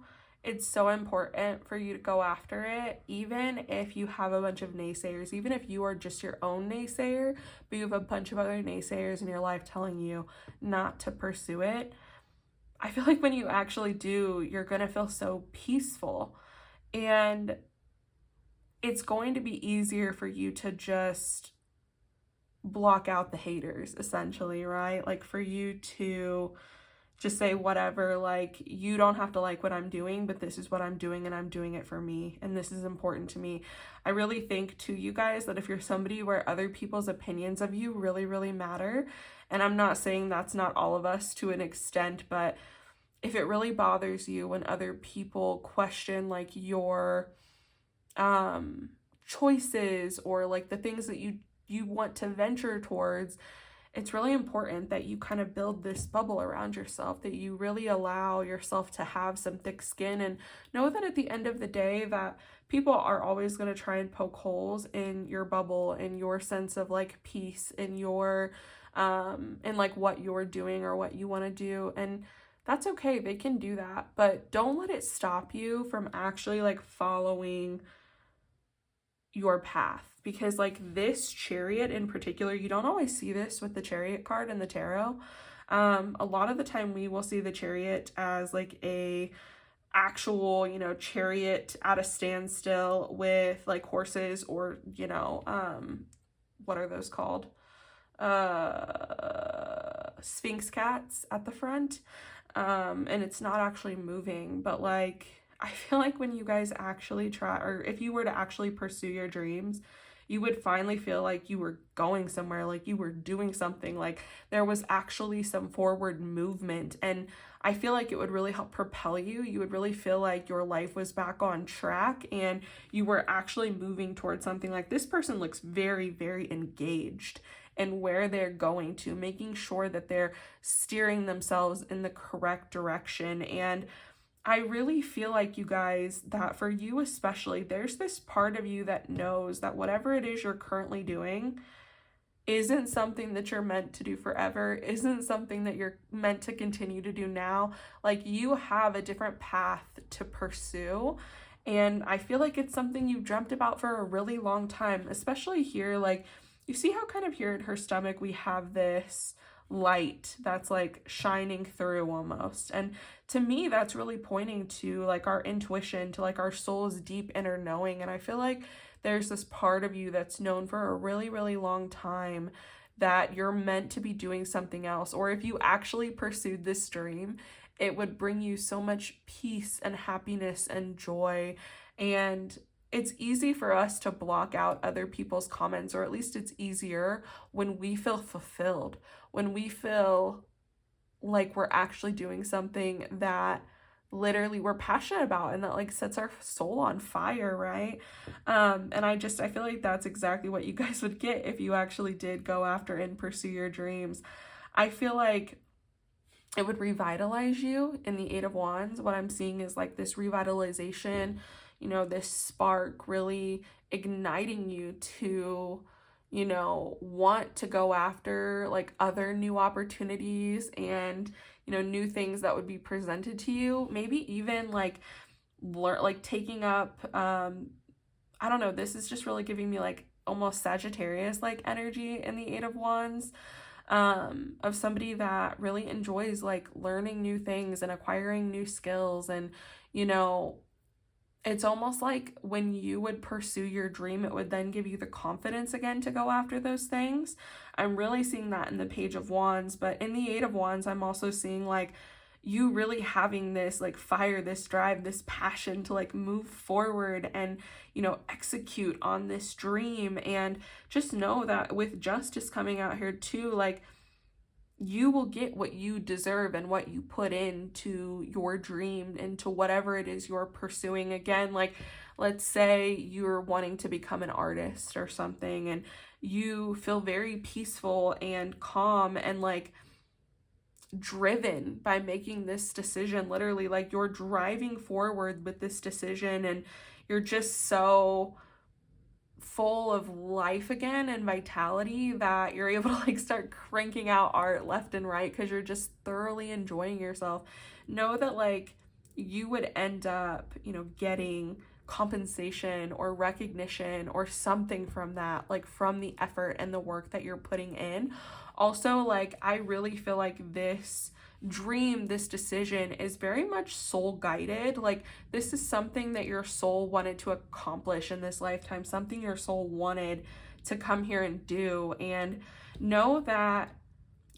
it's so important for you to go after it, even if you have a bunch of naysayers, even if you are just your own naysayer, but you have a bunch of other naysayers in your life telling you not to pursue it. I feel like when you actually do, you're going to feel so peaceful, and it's going to be easier for you to just block out the haters, essentially, right? Like for you to just say whatever, like, you don't have to like what I'm doing, but this is what I'm doing, and I'm doing it for me, and this is important to me. I really think too, you guys, that if you're somebody where other people's opinions of you really, really matter, and I'm not saying that's not all of us to an extent, but if it really bothers you when other people question like your choices, or like the things that you want to venture towards, it's really important that you kind of build this bubble around yourself, that you really allow yourself to have some thick skin, and know that at the end of the day that people are always going to try and poke holes in your bubble, in your sense of like peace, in your in like what you're doing or what you want to do, and that's okay. They can do that, but don't let it stop you from actually like following your path. Because like this Chariot in particular, you don't always see this with the Chariot card in the tarot. A lot of the time we will see the Chariot as like a actual, chariot at a standstill with like horses, or, what are those called? Sphinx cats at the front. And it's not actually moving, but like, I feel like when you guys actually try, or if you were to actually pursue your dreams, you would finally feel like you were going somewhere, like you were doing something, like there was actually some forward movement. And I feel like it would really help propel you. You would really feel like your life was back on track, and you were actually moving towards something. Like this person looks very, very engaged in where they're going to, making sure that they're steering themselves in the correct direction. And I really feel like, you guys, that for you especially, there's this part of you that knows that whatever it is you're currently doing isn't something that you're meant to do forever, isn't something that you're meant to continue to do now. Like, you have a different path to pursue, and I feel like it's something you've dreamt about for a really long time, especially here. Like, you see how kind of here in her stomach we have this light that's like shining through almost, and to me that's really pointing to like our intuition, to like our soul's deep inner knowing. And I feel like there's this part of you that's known for a really, really long time that you're meant to be doing something else, or if you actually pursued this dream, it would bring you so much peace and happiness and joy. And it's easy for us to block out other people's comments, or at least it's easier when we feel fulfilled, when we feel like we're actually doing something that literally we're passionate about, and that like sets our soul on fire, right? And I feel like that's exactly what you guys would get if you actually did go after and pursue your dreams. I feel like it would revitalize you in the Eight of Wands. What I'm seeing is like this revitalization, this spark really igniting you to, want to go after like other new opportunities and, new things that would be presented to you. Maybe even like taking up, I don't know, this is just really giving me like almost Sagittarius like energy in the Eight of Wands. of somebody that really enjoys like learning new things and acquiring new skills. And, you know, it's almost like when you would pursue your dream, it would then give you the confidence again to go after those things. I'm really seeing that in the Page of Wands, but in the Eight of Wands, I'm also seeing like you really having this like fire, this drive, this passion to like move forward and, you know, execute on this dream. And just know that with justice coming out here too, like you will get what you deserve and what you put into your dream, into whatever it is you're pursuing. Again, like let's say you're wanting to become an artist or something and you feel very peaceful and calm and like driven by making this decision. Literally, like you're driving forward with this decision and you're just so full of life again and vitality that you're able to like start cranking out art left and right because you're just thoroughly enjoying yourself. Know that like you would end up, you know, getting compensation or recognition or something from that, like from the effort and the work that you're putting in. Also, like I really feel like this dream, this decision is very much soul guided. Like this is something that your soul wanted to accomplish in this lifetime, something your soul wanted to come here and do. And know that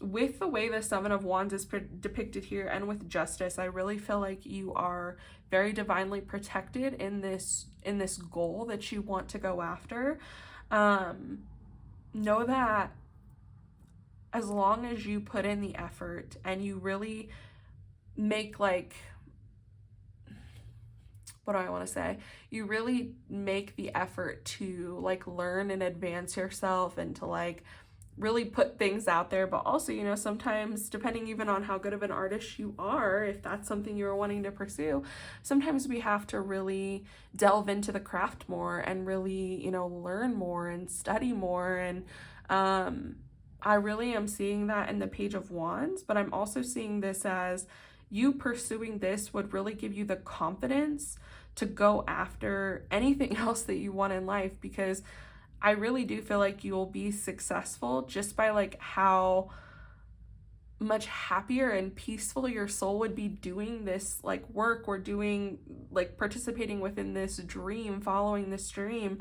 with the way the Seven of Wands is depicted here and with justice, I really feel like you are very divinely protected in this goal that you want to go after. Know that as long as you put in the effort and you really make like, what do I want to say? You really make the effort to like learn and advance yourself and to like really put things out there. But also, you know, sometimes depending even on how good of an artist you are, if that's something you're wanting to pursue, sometimes we have to really delve into the craft more and really, you know, learn more and study more. And I really am seeing that in the Page of Wands, but I'm also seeing this as you pursuing this would really give you the confidence to go after anything else that you want in life, because I really do feel like you'll be successful just by like how much happier and peaceful your soul would be doing this like work or doing like participating within this dream, following this dream.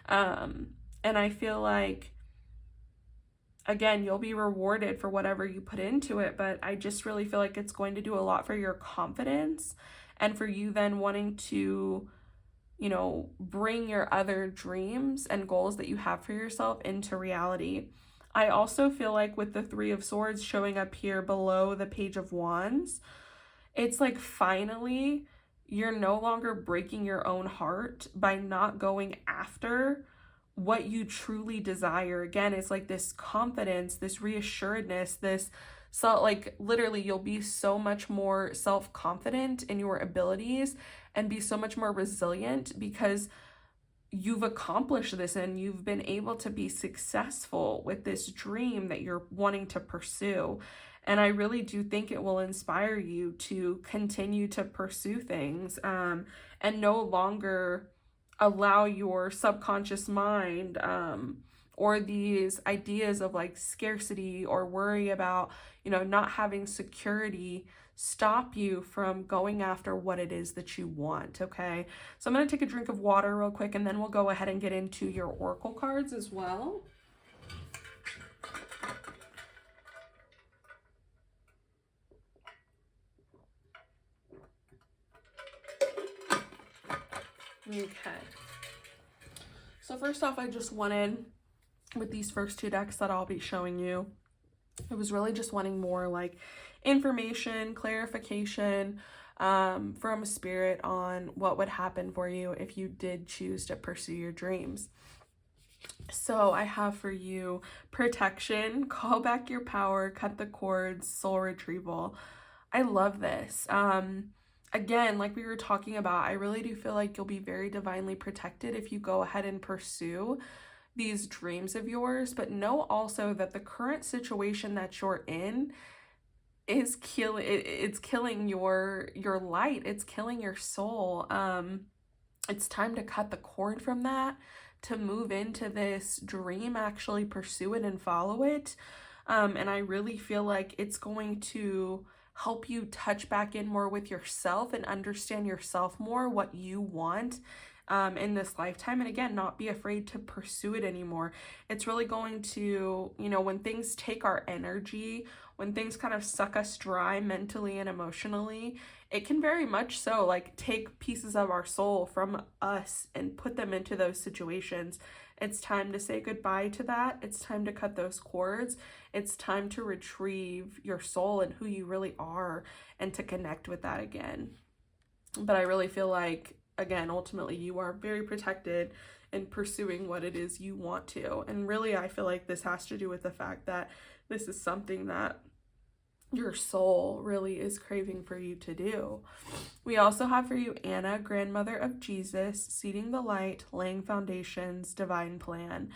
And I feel like again, you'll be rewarded for whatever you put into it, but I just really feel like it's going to do a lot for your confidence and for you then wanting to, you know, bring your other dreams and goals that you have for yourself into reality. I also feel like with the Three of Swords showing up here below the Page of Wands, it's like finally you're no longer breaking your own heart by not going after what you truly desire. Again, it's like this confidence, this reassuredness, this like literally you'll be so much more self-confident in your abilities and be so much more resilient because you've accomplished this and you've been able to be successful with this dream that you're wanting to pursue. And I really do think it will inspire you to continue to pursue things and no longer allow your subconscious mind or these ideas of like scarcity or worry about, you know, not having security stop you from going after what it is that you want. Okay, so I'm going to take a drink of water real quick and then we'll go ahead and get into your oracle cards as well. Okay, so first off, I just wanted, with these first two decks that I'll be showing you, I was really just wanting more like information, clarification from Spirit on what would happen for you if you did choose to pursue your dreams. So I have for you protection, call back your power, cut the cords, soul retrieval. I love this. Again, like we were talking about, I really do feel like you'll be very divinely protected if you go ahead and pursue these dreams of yours, but know also that the current situation that you're in is killing your light. It's killing your soul. It's time to cut the cord from that, to move into this dream, actually pursue it and follow it. And I really feel like it's going to help you touch back in more with yourself and understand yourself more, what you want in this lifetime. And again, not be afraid to pursue it anymore. It's really going to, when things take our energy, when things kind of suck us dry mentally and emotionally, it can very much so like take pieces of our soul from us and put them into those situations. It's time to say goodbye to that. It's time to cut those cords. It's time to retrieve your soul and who you really are and to connect with that again. But I really feel like, again, ultimately you are very protected in pursuing what it is you want to. And really, I feel like this has to do with the fact that this is something that your soul really is craving for you to do. We also have for you Anna, grandmother of Jesus, seeding the light, laying foundations, divine plan.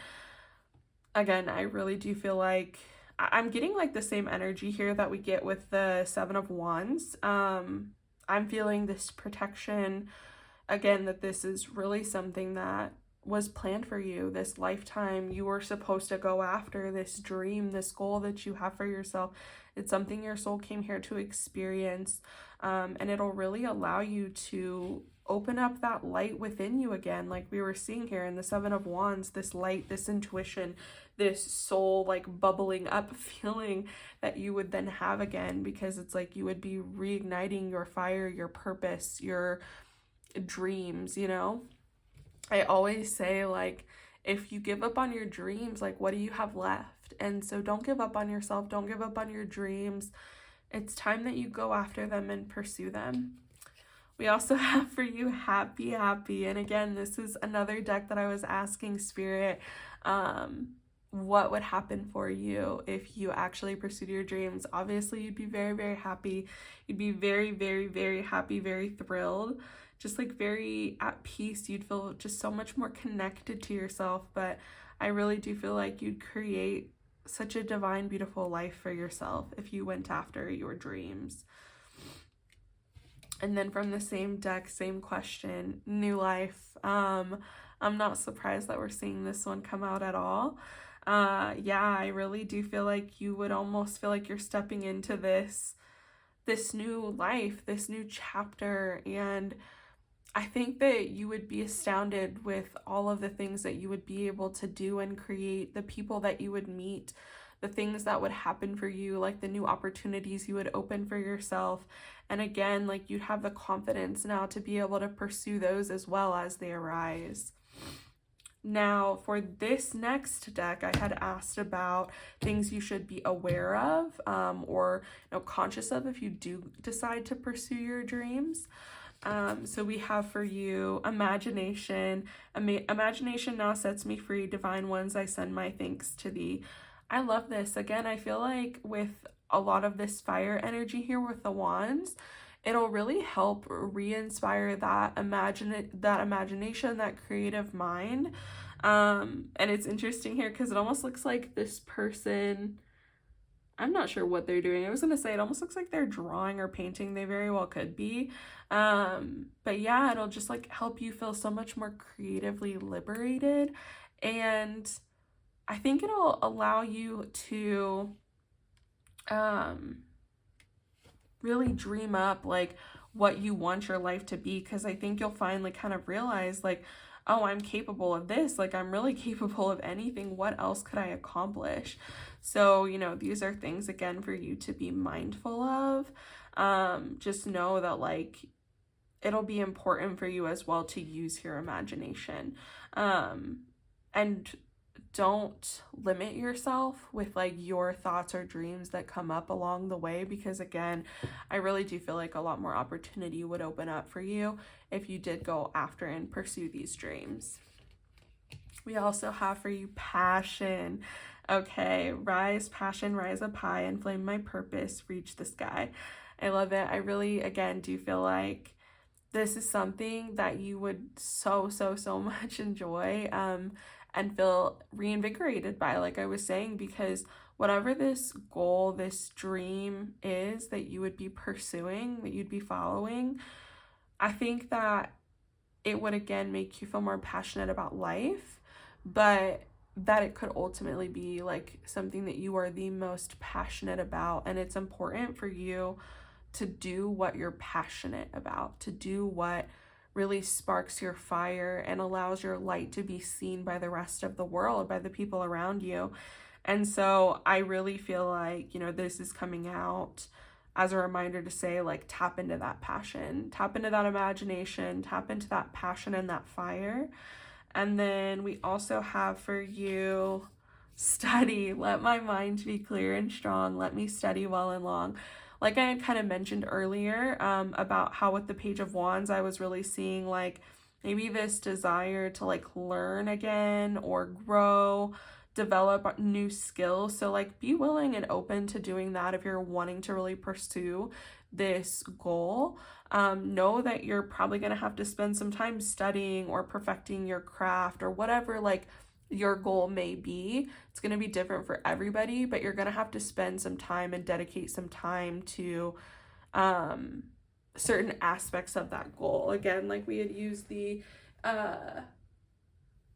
Again, I really do feel like I'm getting like the same energy here that we get with the Seven of Wands. I'm feeling this protection, again, that this is really something that was planned for you, this lifetime. You were supposed to go after this dream, this goal that you have for yourself. It's something your soul came here to experience, and it'll really allow you to open up that light within you again, like we were seeing here in the Seven of Wands, this light, this intuition, this soul like bubbling up feeling that you would then have again, because it's like you would be reigniting your fire, your purpose, your dreams. I always say, like, if you give up on your dreams, like, what do you have left? And so don't give up on yourself. Don't give up on your dreams. It's time that you go after them and pursue them. We also have for you Happy, Happy. And again, this is another deck that I was asking Spirit, what would happen for you if you actually pursued your dreams. Obviously, you'd be very, very happy. You'd be very, very, very happy, very thrilled, just like very at peace. You'd feel just so much more connected to yourself. But I really do feel like you'd create such a divine, beautiful life for yourself if you went after your dreams. And then from the same deck, same question, new life. I'm not surprised that we're seeing this one come out at all. Yeah, I really do feel like you would almost feel like you're stepping into this new life, this new chapter. And I think that you would be astounded with all of the things that you would be able to do and create, the people that you would meet, the things that would happen for you, like the new opportunities you would open for yourself. And again, like you'd have the confidence now to be able to pursue those as well as they arise. Now, for this next deck, I had asked about things you should be aware of or conscious of if you do decide to pursue your dreams. So we have for you imagination. Imagination now sets me free. Divine ones, I send my thanks to thee. I love this. Again, I feel like with a lot of this fire energy here with the wands, it'll really help re-inspire that imagination, that creative mind. And it's interesting here because it almost looks like this person, I'm not sure what they're doing. I was gonna say it almost looks like they're drawing or painting. They very well could be. But yeah, it'll just like help you feel so much more creatively liberated. And I think it'll allow you to really dream up like what you want your life to be, because I think you'll finally kind of realize like, oh, I'm capable of this. Like, I'm really capable of anything. What else could I accomplish? So, these are things, again, for you to be mindful of. Just know that, like, it'll be important for you as well to use your imagination. And don't limit yourself with, like, your thoughts or dreams that come up along the way, because, again, I really do feel like a lot more opportunity would open up for you if you did go after and pursue these dreams. We also have for you passion. Okay, rise, passion, rise up high, and flame my purpose, reach the sky. I love it. I really, again, do feel like this is something that you would so much enjoy and feel reinvigorated by, like I was saying, because whatever this goal, this dream is that you would be pursuing, that you'd be following, I think that it would, again, make you feel more passionate about life. But that it could ultimately be like something that you are the most passionate about. And it's important for you to do what you're passionate about, to do what really sparks your fire and allows your light to be seen by the rest of the world, by the people around you. And so I really feel like, this is coming out as a reminder to say, like, tap into that passion, tap into that imagination, tap into that passion and that fire. And then we also have for you, study. Let my mind be clear and strong. Let me study well and long. Like I had kind of mentioned earlier, about how with the Page of Wands, I was really seeing like maybe this desire to like learn again or grow, develop new skills. So like be willing and open to doing that if you're wanting to really pursue this goal. Know that you're probably going to have to spend some time studying or perfecting your craft or whatever like your goal may be. It's going to be different for everybody, but you're going to have to spend some time and dedicate some time to certain aspects of that goal. Again, like we had used the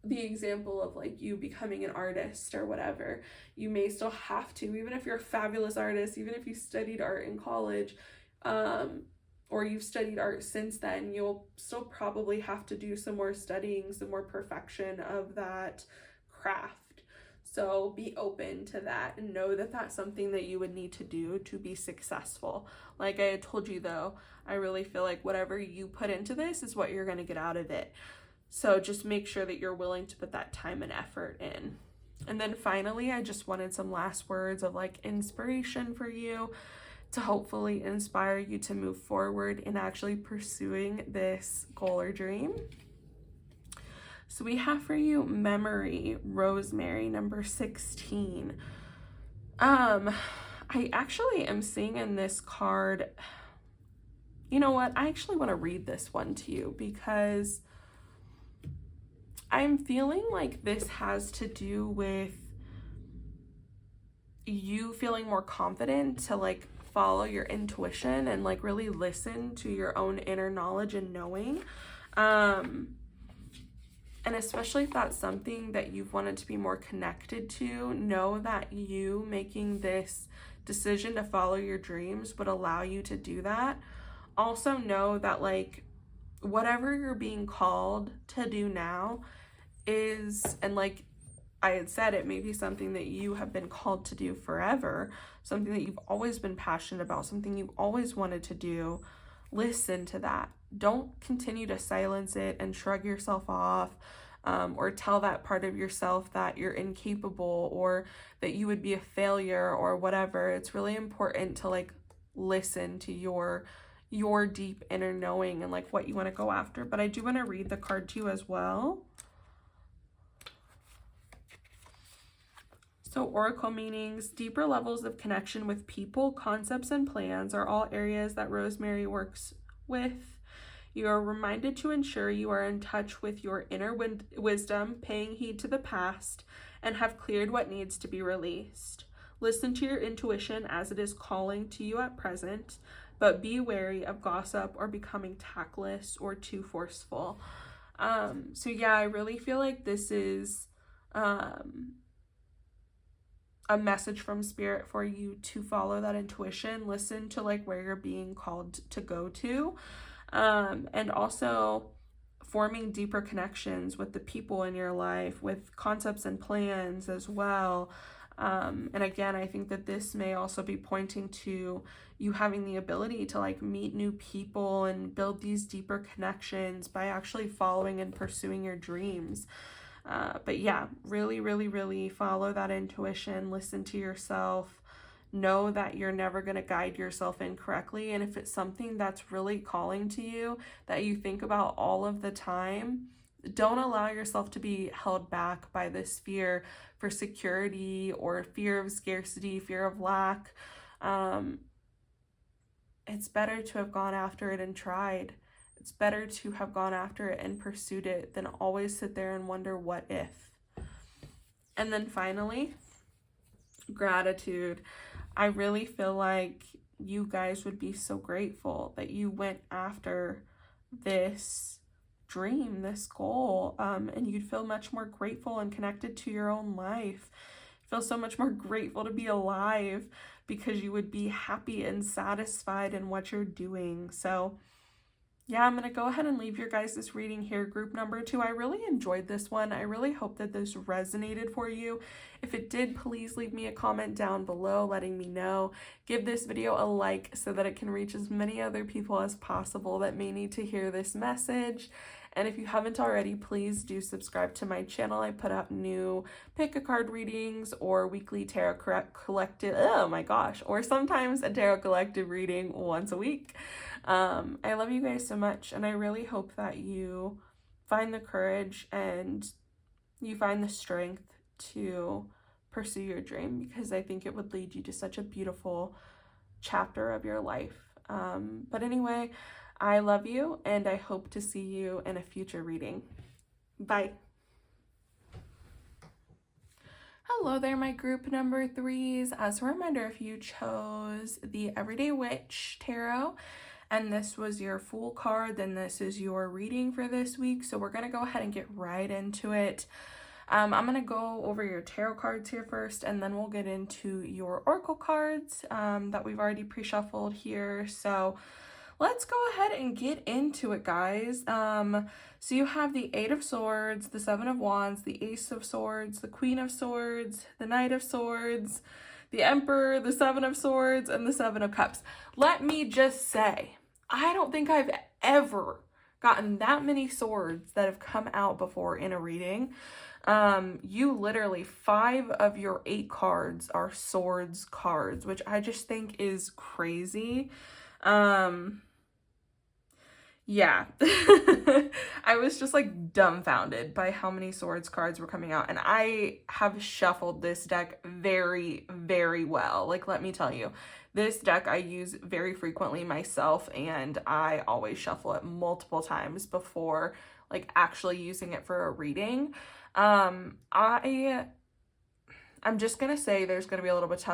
example of like you becoming an artist or whatever. You may still have to, even if you're a fabulous artist, even if you studied art in college, or you've studied art since then, you'll still probably have to do some more studying, some more perfection of that craft. So be open to that and know that that's something that you would need to do to be successful. Like I had told you though, I really feel like whatever you put into this is what you're going to get out of it. So just make sure that you're willing to put that time and effort in. And then finally, I just wanted some last words of like inspiration for you to hopefully inspire you to move forward in actually pursuing this goal or dream. So we have for you Memory, Rosemary, number 16. I actually am seeing in this card, you know what? I actually want to read this one to you because I'm feeling like this has to do with you feeling more confident to like follow your intuition and like really listen to your own inner knowledge and knowing. And especially if that's something that you've wanted to be more connected to, know that you making this decision to follow your dreams would allow you to do that. Also know that like whatever you're being called to do now is, and like I had said, it may be something that you have been called to do forever, something that you've always been passionate about, something you've always wanted to do. Listen to that. Don't continue to silence it and shrug yourself off, or tell that part of yourself that you're incapable or that you would be a failure or whatever. It's really important to like listen to your deep inner knowing and like what you want to go after. But I do want to read the card to you as well. So Oracle meanings, deeper levels of connection with people, concepts, and plans are all areas that Rosemary works with. You are reminded to ensure you are in touch with your inner wisdom, paying heed to the past, and have cleared what needs to be released. Listen to your intuition as it is calling to you at present, but be wary of gossip or becoming tactless or too forceful. So yeah, I really feel like this is a message from Spirit for you to follow that intuition, listen to like where you're being called to go to, and also forming deeper connections with the people in your life, with concepts and plans as well. And again, I think that this may also be pointing to you having the ability to like meet new people and build these deeper connections by actually following and pursuing your dreams. But yeah, really, really, really follow that intuition, listen to yourself, know that you're never going to guide yourself incorrectly. And if it's something that's really calling to you that you think about all of the time, don't allow yourself to be held back by this fear for security or fear of scarcity, fear of lack. It's better to have gone after it and tried. It's better to have gone after it and pursued it than always sit there and wonder what if. And then finally, gratitude. I really feel like you guys would be so grateful that you went after this dream, this goal, and you'd feel much more grateful and connected to your own life. Feel so much more grateful to be alive because you would be happy and satisfied in what you're doing. So yeah, I'm going to go ahead and leave your guys this reading here, group number 2. I really enjoyed this one. I really hope that this resonated for you. If it did, please leave me a comment down below letting me know. Give this video a like so that it can reach as many other people as possible that may need to hear this message. And if you haven't already, please do subscribe to my channel. I put out new pick a card readings or weekly tarot collective, or sometimes a tarot collective reading once a week. I love you guys so much, and I really hope that you find the courage and you find the strength to pursue your dream, because I think it would lead you to such a beautiful chapter of your life. But anyway, I love you, and I hope to see you in a future reading. Bye. Hello there, my group number 3s. As a reminder, if you chose the Everyday Witch Tarot, and this was your Fool card, then this is your reading for this week. So we're going to go ahead and get right into it. I'm going to go over your tarot cards here first, and then we'll get into your oracle cards that we've already pre-shuffled here. So let's go ahead and get into it, guys. So you have the 8 of Swords, the 7 of Wands, the Ace of Swords, the Queen of Swords, the Knight of Swords, the Emperor, the 7 of Swords, and the 7 of Cups. Let me just say, I don't think I've ever gotten that many swords that have come out before in a reading. You literally, 5 of your 8 cards are swords cards, which I just think is crazy. Yeah, I was just like dumbfounded by how many swords cards were coming out, and I have shuffled this deck very, very well. Like, let me tell you, this deck I use very frequently myself, and I always shuffle it multiple times before like actually using it for a reading. I'm just gonna say there's gonna be a little bit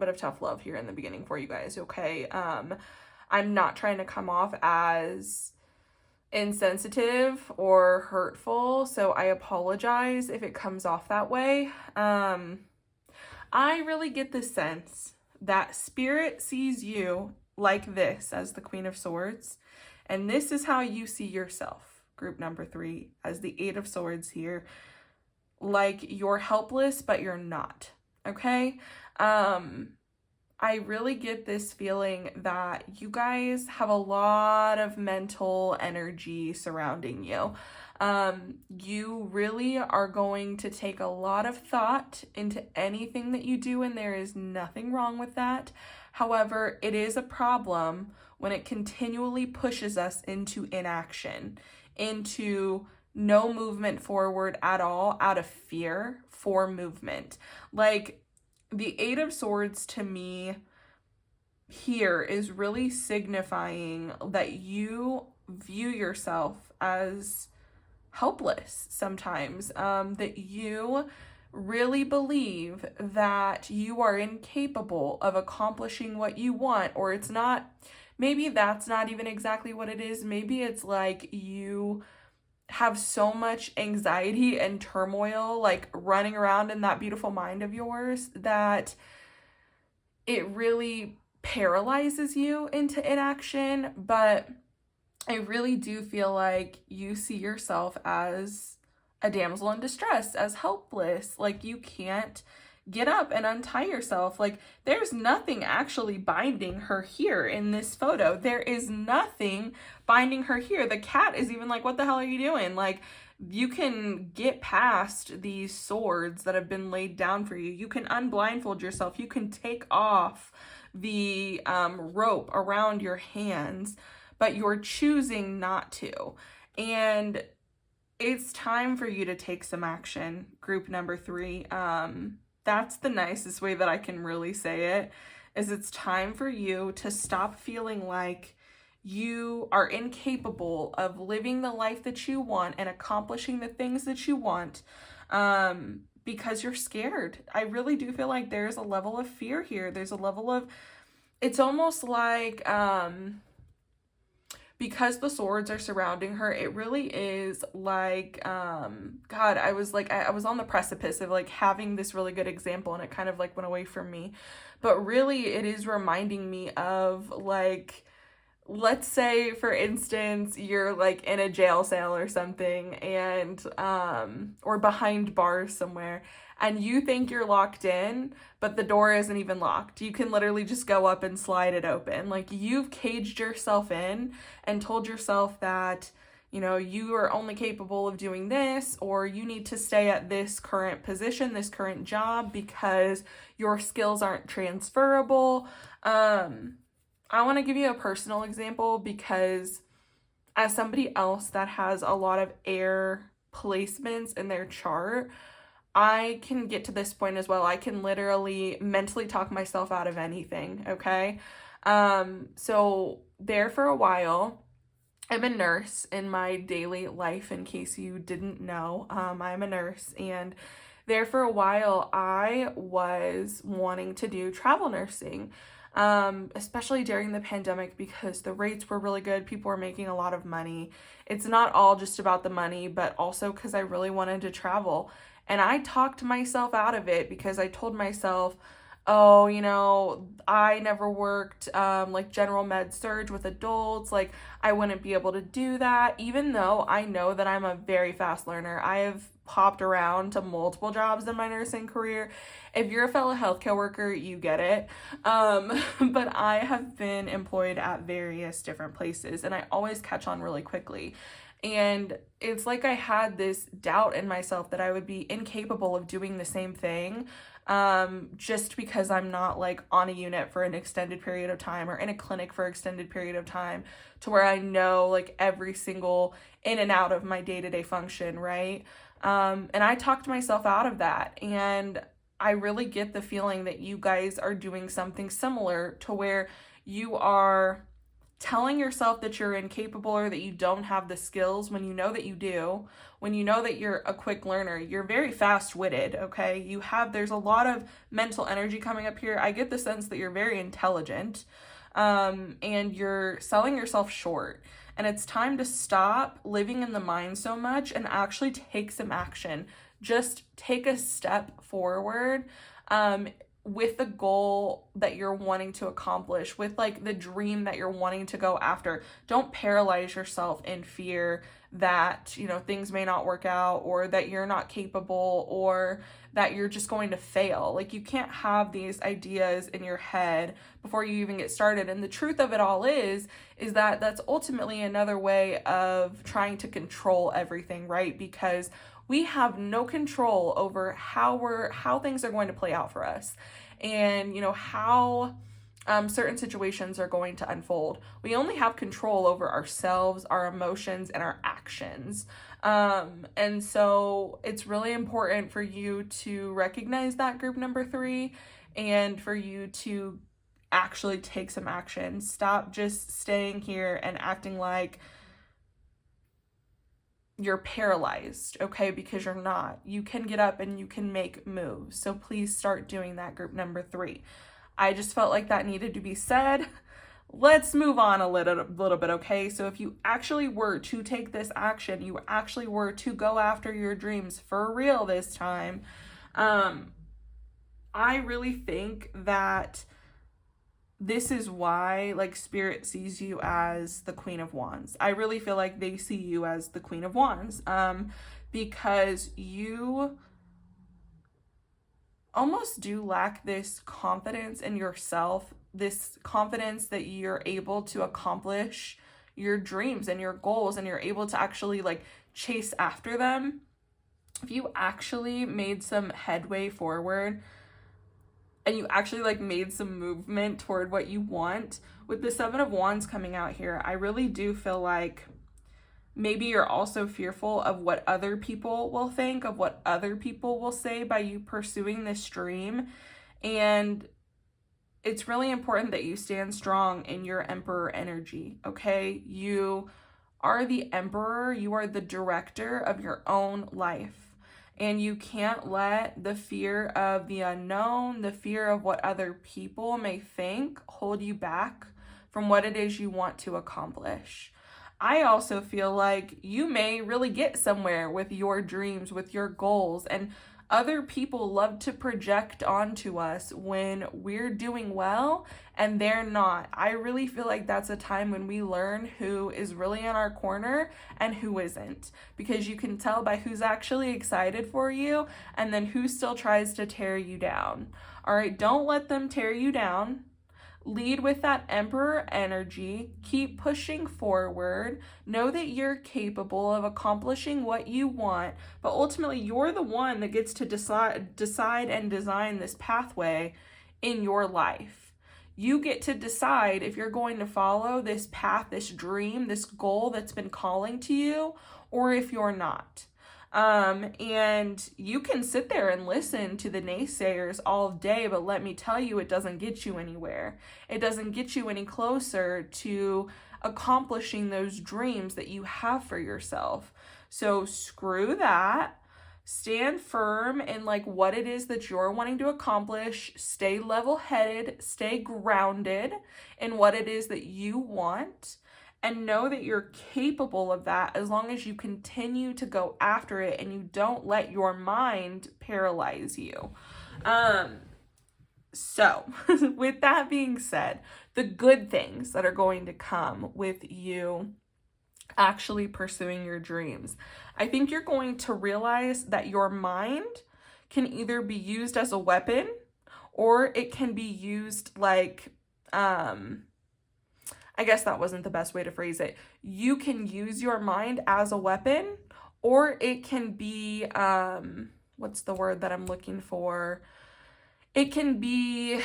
of tough love here in the beginning for you guys, okay? I'm not trying to come off as insensitive or hurtful, so I apologize if it comes off that way. I really get the sense that Spirit sees you like this as the Queen of Swords, and this is how you see yourself, group number 3, as the 8 of Swords here. Like, you're helpless, but you're not, okay? I really get this feeling that you guys have a lot of mental energy surrounding you. You really are going to take a lot of thought into anything that you do, and there is nothing wrong with that. However, it is a problem when it continually pushes us into inaction, into no movement forward at all, out of fear for movement. Like, the 8 of Swords to me here is really signifying that you view yourself as helpless sometimes, that you really believe that you are incapable of accomplishing what you want, or it's not, maybe that's not even exactly what it is. Maybe it's like you have so much anxiety and turmoil like running around in that beautiful mind of yours that it really paralyzes you into inaction. But I really do feel like you see yourself as a damsel in distress, as helpless. Like, you can't get up and untie yourself. Like, there's nothing actually binding her here in this photo. There is nothing binding her here. The cat is even like, what the hell are you doing? Like, you can get past these swords that have been laid down for you. You can unblindfold yourself. You can take off the rope around your hands, but you're choosing not to. And it's time for you to take some action, group number 3. That's the nicest way that I can really say it, is it's time for you to stop feeling like you are incapable of living the life that you want and accomplishing the things that you want, because you're scared. I really do feel like there's a level of fear here. There's a level of, it's almost like, because the swords are surrounding her, it really is like, God, I was like, I was on the precipice of like having this really good example, and it kind of like went away from me. But really, it is reminding me of like, let's say for instance you're like in a jail cell or something, and or behind bars somewhere, and you think you're locked in, but the door isn't even locked. You can literally just go up and slide it open. Like, you've caged yourself in and told yourself that, you know, you are only capable of doing this, or you need to stay at this current position, this current job, because your skills aren't transferable. I want to give you a personal example, because as somebody else that has a lot of air placements in their chart, I can get to this point as well. I can literally mentally talk myself out of anything, okay? So there for a while, I'm a nurse in my daily life, in case you didn't know. I'm a nurse, and there for a while, I was wanting to do travel nursing, especially during the pandemic, because the rates were really good. People were making a lot of money. It's not all just about the money, but also because I really wanted to travel. And I talked myself out of it, because I told myself, oh, you know, I never worked like general med surg with adults. Like, I wouldn't be able to do that, even though I know that I'm a very fast learner. I have hopped around to multiple jobs in my nursing career. If you're a fellow healthcare worker, you get it. But I have been employed at various different places, and I always catch on really quickly. And it's like I had this doubt in myself that I would be incapable of doing the same thing, just because I'm not like on a unit for an extended period of time, or in a clinic for an extended period of time, to where I know like every single in and out of my day-to-day function, right? And I talked myself out of that, and I really get the feeling that you guys are doing something similar, to where you are telling yourself that you're incapable, or that you don't have the skills, when you know that you do, when you know that you're a quick learner. You're very fast-witted, okay? There's a lot of mental energy coming up here. I get the sense that you're very intelligent, and you're selling yourself short. And it's time to stop living in the mind so much and actually take some action. Just take a step forward, with the goal that you're wanting to accomplish, with like the dream that you're wanting to go after. Don't paralyze yourself in fear that, you know, things may not work out, or that you're not capable, or that you're just going to fail. Like, you can't have these ideas in your head before you even get started. And the truth of it all is that that's ultimately another way of trying to control everything, right? Because we have no control over how things are going to play out for us, and, you know, how certain situations are going to unfold. We only have control over ourselves, our emotions, and our actions. And so it's really important for you to recognize that, group number 3, and for you to actually take some action. Stop just staying here and acting like you're paralyzed, okay? Because you're not. You can get up and you can make moves. So please start doing that, group number 3. I just felt like that needed to be said. Let's move on a little bit, okay? So if you actually were to take this action, you actually were to go after your dreams for real this time, I really think that this is why, like, Spirit sees you as the Queen of Wands. I really feel like they see you as the Queen of Wands, because you almost do lack this confidence in yourself, this confidence that you're able to accomplish your dreams and your goals, and you're able to actually like chase after them. If you actually made some headway forward, and you actually like made some movement toward what you want, with the 7 of Wands coming out here, I really do feel like maybe you're also fearful of what other people will think, of what other people will say by you pursuing this dream. And it's really important that you stand strong in your Emperor energy, okay? You are the Emperor, you are the director of your own life. And you can't let the fear of the unknown, the fear of what other people may think, hold you back from what it is you want to accomplish. I also feel like you may really get somewhere with your dreams, with your goals, and other people love to project onto us when we're doing well and they're not. I really feel like that's a time when we learn who is really in our corner and who isn't, because you can tell by who's actually excited for you and then who still tries to tear you down. All right, don't let them tear you down. Lead with that emperor energy. Keep pushing forward. Know that you're capable of accomplishing what you want, but ultimately you're the one that gets to decide and design this pathway in your life. You get to decide if you're going to follow this path, this dream, this goal that's been calling to you, or if you're not. And you can sit there and listen to the naysayers all day, but let me tell you, it doesn't get you anywhere. It doesn't get you any closer to accomplishing those dreams that you have for yourself. So screw that. Stand firm in like what it is that you're wanting to accomplish. Stay level-headed, stay grounded in what it is that you want. And know that you're capable of that as long as you continue to go after it and you don't let your mind paralyze you. So with that being said, the good things that are going to come with you actually pursuing your dreams, I think you're going to realize that your mind can either be used as a weapon or it can be used like, I guess that wasn't the best way to phrase it. You can use your mind as a weapon, or it can be, what's the word that I'm looking for? It can be,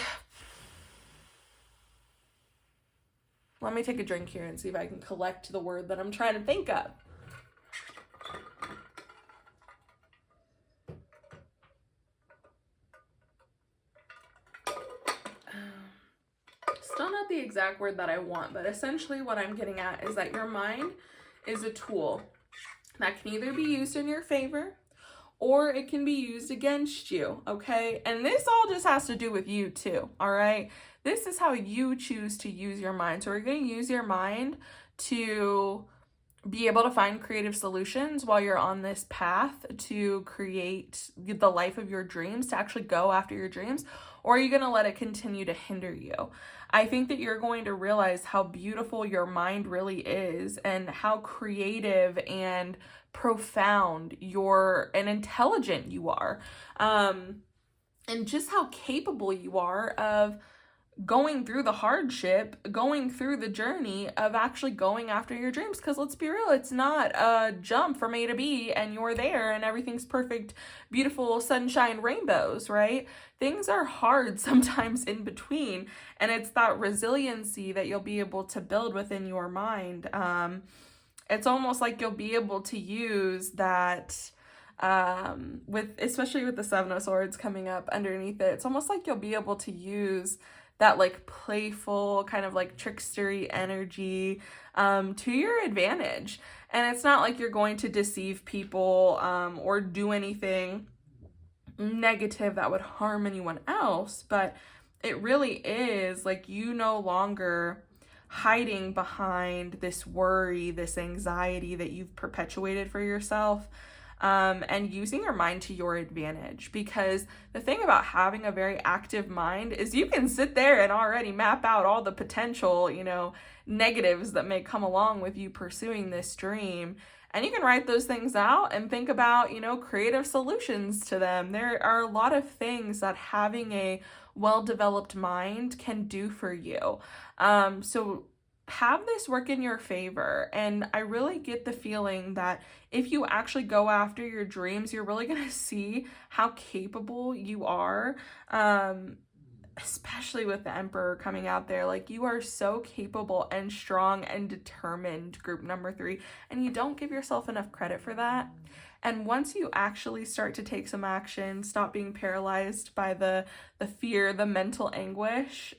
let me take a drink here and see if I can collect the word that I'm trying to think of. Still not the exact word that I want, but essentially what I'm getting at is that your mind is a tool that can either be used in your favor or it can be used against you, okay? And this all just has to do with you too, all right? This is how you choose to use your mind. So we're going to use your mind to be able to find creative solutions while you're on this path to create the life of your dreams, to actually go after your dreams, or are you going to let it continue to hinder you? I think that you're going to realize how beautiful your mind really is and how creative and profound and intelligent you are, and just how capable you are of going through the hardship, going through the journey of actually going after your dreams. Because let's be real, it's not a jump from A to B and you're there and everything's perfect, beautiful sunshine rainbows, right? Things are hard sometimes in between, and it's that resiliency that you'll be able to build within your mind. It's almost like you'll be able to use that especially with the Seven of Swords coming up underneath it. It's almost like you'll be able to use that like playful kind of like trickstery energy to your advantage. And it's not like you're going to deceive people or do anything negative that would harm anyone else, but it really is like you no longer hiding behind this worry, this anxiety that you've perpetuated for yourself. And using your mind to your advantage, because the thing about having a very active mind is you can sit there and already map out all the potential, negatives that may come along with you pursuing this dream. And you can write those things out and think about, creative solutions to them. There are a lot of things that having a well-developed mind can do for you. So have this work in your favor. And I really get the feeling that if you actually go after your dreams, you're really going to see how capable you are, especially with the Emperor coming out there. Like, you are so capable and strong and determined, group number 3, and you don't give yourself enough credit for that. And once you actually start to take some action, stop being paralyzed by the fear, the mental anguish,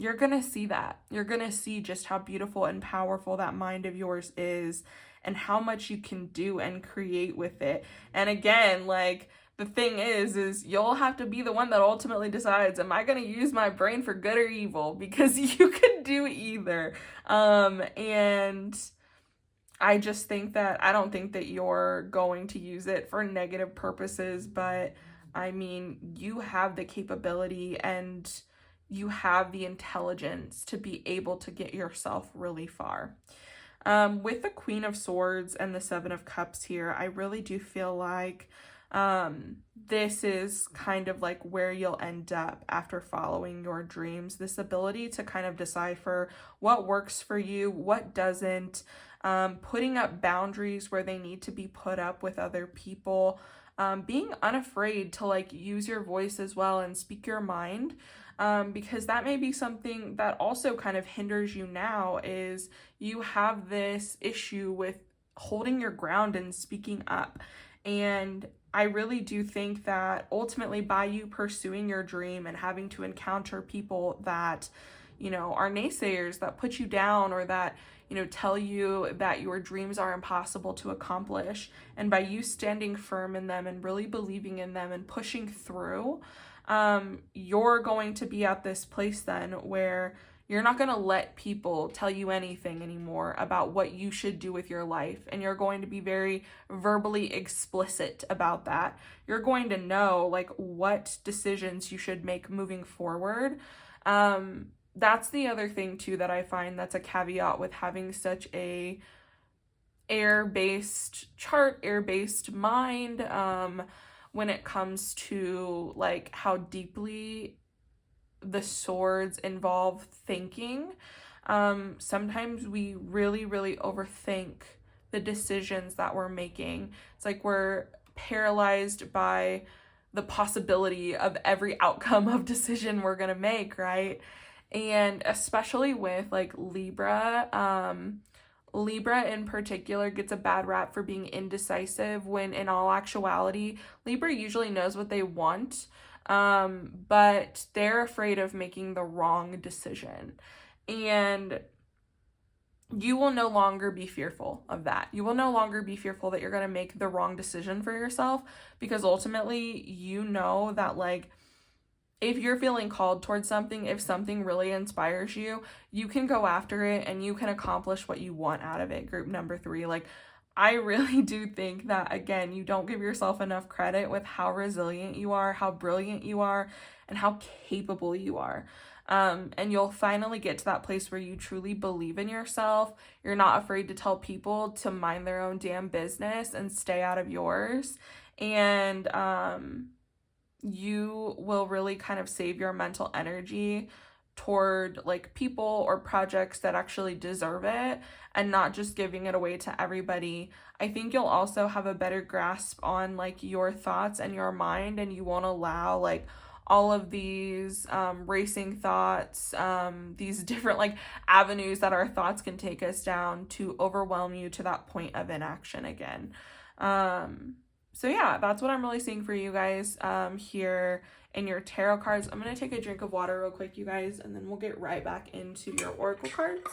you're going to see that. You're going to see just how beautiful and powerful that mind of yours is and how much you can do and create with it. And again, like, the thing is you'll have to be the one that ultimately decides, am I going to use my brain for good or evil? Because you can do either. And I just think that, I don't think that you're going to use it for negative purposes, but I mean, you have the capability and you have the intelligence to be able to get yourself really far. With the Queen of Swords and the Seven of Cups here, I really do feel like this is kind of like where you'll end up after following your dreams. This ability to kind of decipher what works for you, what doesn't, putting up boundaries where they need to be put up with other people, being unafraid to like use your voice as well and speak your mind. Because that may be something that also kind of hinders you now, is you have this issue with holding your ground and speaking up. And I really do think that ultimately by you pursuing your dream and having to encounter people that, you know, are naysayers, that put you down, or that, you know, tell you that your dreams are impossible to accomplish, and by you standing firm in them and really believing in them and pushing through, you're going to be at this place then where you're not going to let people tell you anything anymore about what you should do with your life. And you're going to be very verbally explicit about that. You're going to know like what decisions you should make moving forward. That's the other thing too that I find that's a caveat with having such a air-based chart, air-based mind, when it comes to like how deeply the swords involve thinking. Sometimes we really, really overthink the decisions that we're making. It's like we're paralyzed by the possibility of every outcome of decision we're gonna make, right? And especially with like Libra, Libra in particular gets a bad rap for being indecisive, when in all actuality, Libra usually knows what they want, but they're afraid of making the wrong decision. And you will no longer be fearful of that. You will no longer be fearful that you're going to make the wrong decision for yourself, because ultimately you know that like, if you're feeling called towards something, if something really inspires you, you can go after it and you can accomplish what you want out of it. Group number 3, like, I really do think that, again, you don't give yourself enough credit with how resilient you are, how brilliant you are, and how capable you are. And you'll finally get to that place where you truly believe in yourself. You're not afraid to tell people to mind their own damn business and stay out of yours. And, you will really kind of save your mental energy toward like people or projects that actually deserve it, and not just giving it away to everybody. I think you'll also have a better grasp on like your thoughts and your mind, and you won't allow like all of these racing thoughts, these different like avenues that our thoughts can take us down, to overwhelm you to that point of inaction again. So yeah, that's what I'm really seeing for you guys here in your tarot cards. I'm going to take a drink of water real quick, you guys, and then we'll get right back into your oracle cards.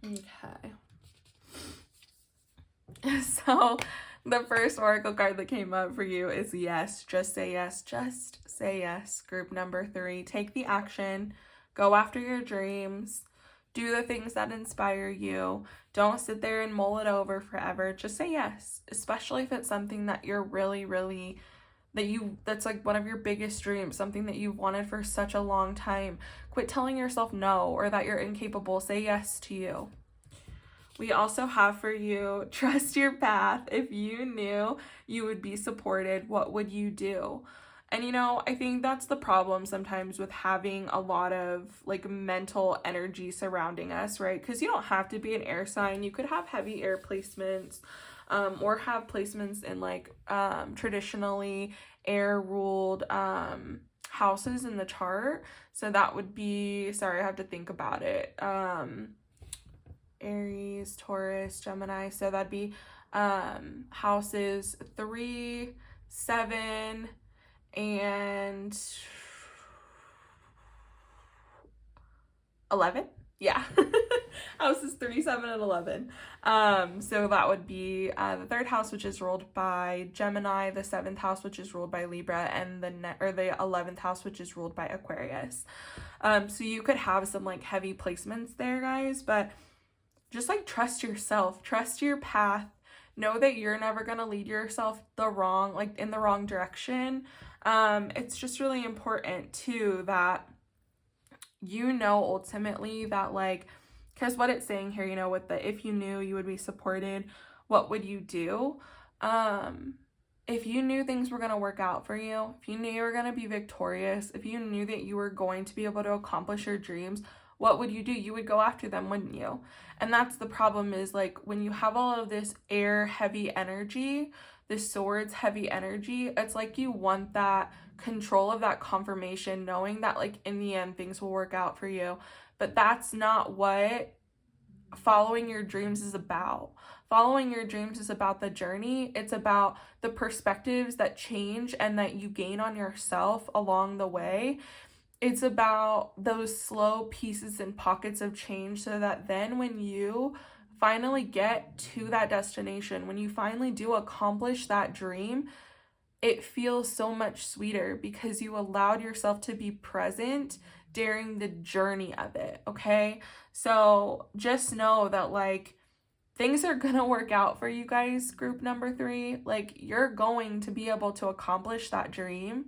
Okay. So the first oracle card that came up for you is yes. Just say yes. Just say yes. Group number 3, take the action. Go after your dreams. Do the things that inspire you. Don't sit there and mull it over forever. Just say yes, especially if it's something that you're really, really, that's like one of your biggest dreams, something that you've wanted for such a long time. Quit telling yourself no, or that you're incapable. Say yes to you. We also have for you, trust your path. If you knew you would be supported, what would you do? And, you know, I think that's the problem sometimes with having a lot of like mental energy surrounding us, right? Because you don't have to be an air sign. You could have heavy air placements, or have placements in like traditionally air ruled houses in the chart. So that would be, sorry, I have to think about it. Aries, Taurus, Gemini. So that'd be houses 3, 7, and 11. Yeah. Houses 3, 7, and 11. So that would be the third house, which is ruled by Gemini, the seventh house, which is ruled by Libra, and the 11th house, which is ruled by Aquarius. So you could have some like heavy placements there, guys, but just like trust yourself, trust your path. Know that you're never gonna lead yourself in the wrong direction. It's just really important too that you know ultimately that like, because what it's saying here, you know, with the if you knew you would be supported, what would you do? If you knew things were going to work out for you, if you knew you were going to be victorious, if you knew that you were going to be able to accomplish your dreams, what would you do? You would go after them, wouldn't you? And that's the problem, is like when you have all of this air heavy energy, this swords heavy energy, it's like you want that control of that confirmation, knowing that like in the end things will work out for you. But that's not what following your dreams is about. Following your dreams is about the journey. It's about the perspectives that change and that you gain on yourself along the way. It's about those slow pieces and pockets of change, so that then when you finally get to that destination, when you finally do accomplish that dream, it feels so much sweeter because you allowed yourself to be present during the journey of it, okay? So just know that like things are gonna work out for you guys, group number 3. Like you're going to be able to accomplish that dream,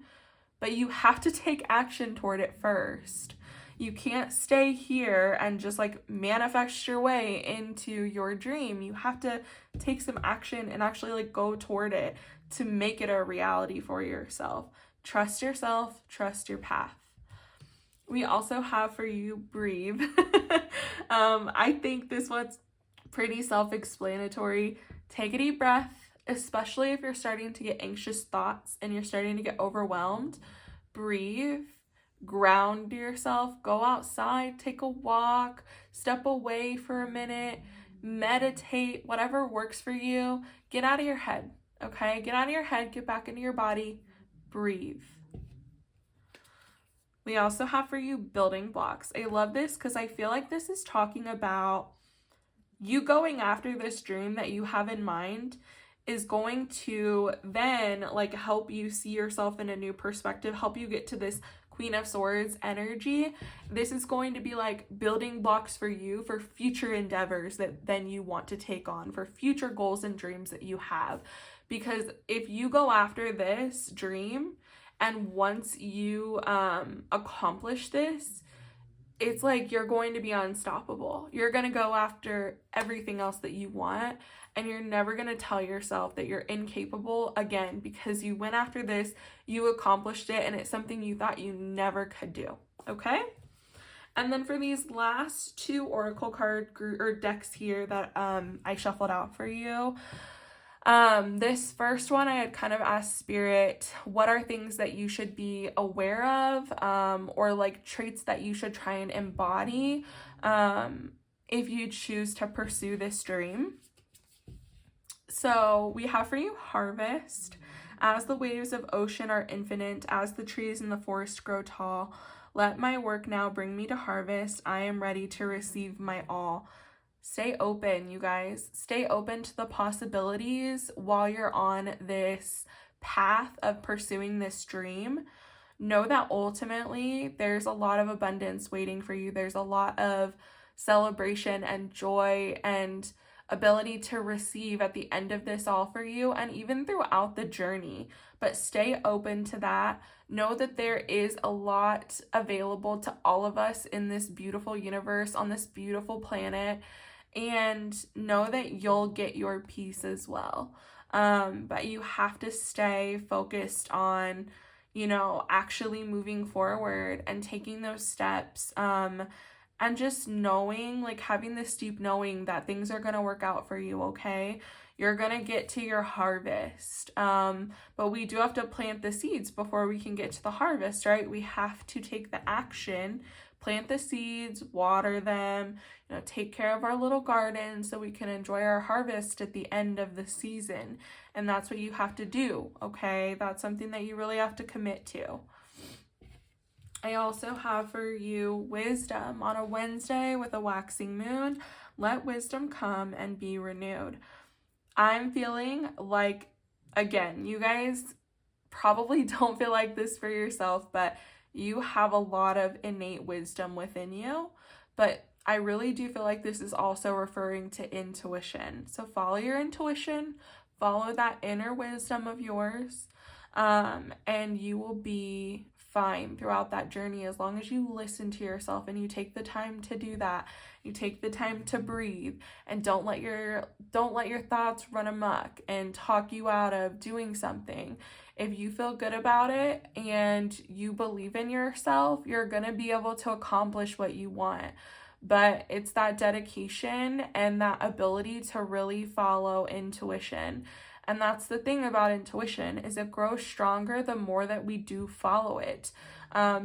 but you have to take action toward it first. You can't stay here and just like manifest your way into your dream. You have to take some action and actually like go toward it to make it a reality for yourself. Trust yourself, trust your path. We also have for you breathe. I think this one's pretty self-explanatory. Take a deep breath, especially if you're starting to get anxious thoughts and you're starting to get overwhelmed. Breathe, ground yourself, go outside, take a walk, step away for a minute, meditate, whatever works for you. Get out of your head, okay? Get out of your head, get back into your body, breathe. We also have for you building blocks. I love this because I feel like this is talking about you going after this dream that you have in mind is going to then like help you see yourself in a new perspective, help you get to this Queen of Swords energy. This is going to be like building blocks for you for future endeavors that then you want to take on, for future goals and dreams that you have. Because if you go after this dream and once you accomplish this, it's like you're going to be unstoppable. You're going to go after everything else that you want, and you're never going to tell yourself that you're incapable again, because you went after this, you accomplished it, and it's something you thought you never could do, okay? And then for these last 2 oracle card decks here that I shuffled out for you, this first one I had kind of asked Spirit, what are things that you should be aware of, or like traits that you should try and embody if you choose to pursue this dream. So we have for you harvest. As the waves of ocean are infinite, as the trees in the forest grow tall, let my work now bring me to harvest. I am ready to receive my all. Stay open, you guys. Stay open to the possibilities while you're on this path of pursuing this dream. Know that ultimately there's a lot of abundance waiting for you. There's a lot of celebration and joy and ability to receive at the end of this all for you, and even throughout the journey. But stay open to that. Know that there is a lot available to all of us in this beautiful universe, on this beautiful planet, and know that you'll get your peace as well. But you have to stay focused on, you know, actually moving forward and taking those steps, and just knowing, like having this deep knowing that things are going to work out for you, okay? You're going to get to your harvest. But we do have to plant the seeds before we can get to the harvest, right? We have to take the action, plant the seeds, water them, you know, take care of our little garden so we can enjoy our harvest at the end of the season. And that's what you have to do, okay? That's something that you really have to commit to. I also have for you wisdom. On a Wednesday with a waxing moon, let wisdom come and be renewed. I'm feeling like, again, you guys probably don't feel like this for yourself, but you have a lot of innate wisdom within you. But I really do feel like this is also referring to intuition. So follow your intuition, follow that inner wisdom of yours, and you will be fine throughout that journey as long as you listen to yourself and you take the time to do that. You take the time to breathe and don't let your thoughts run amok and talk you out of doing something. If you feel good about it and you believe in yourself, you're going to be able to accomplish what you want. But it's that dedication and that ability to really follow intuition. And that's the thing about intuition, is it grows stronger the more that we do follow it,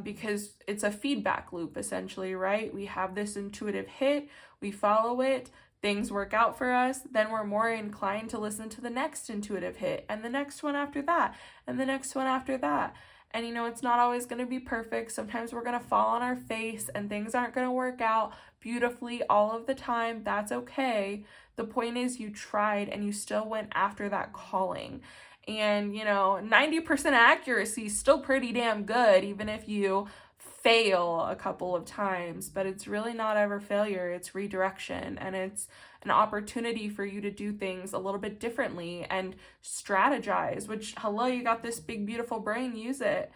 because it's a feedback loop essentially, right? We have this intuitive hit, we follow it, things work out for us, then we're more inclined to listen to the next intuitive hit and the next one after that and the next one after that. And it's not always going to be perfect. Sometimes we're going to fall on our face and things aren't going to work out beautifully all of the time. That's okay. The point is you tried and you still went after that calling. And 90% accuracy is still pretty damn good, even if you fail a couple of times. But it's really not ever failure, it's redirection, and it's an opportunity for you to do things a little bit differently and strategize, which, hello, you got this big beautiful brain, use it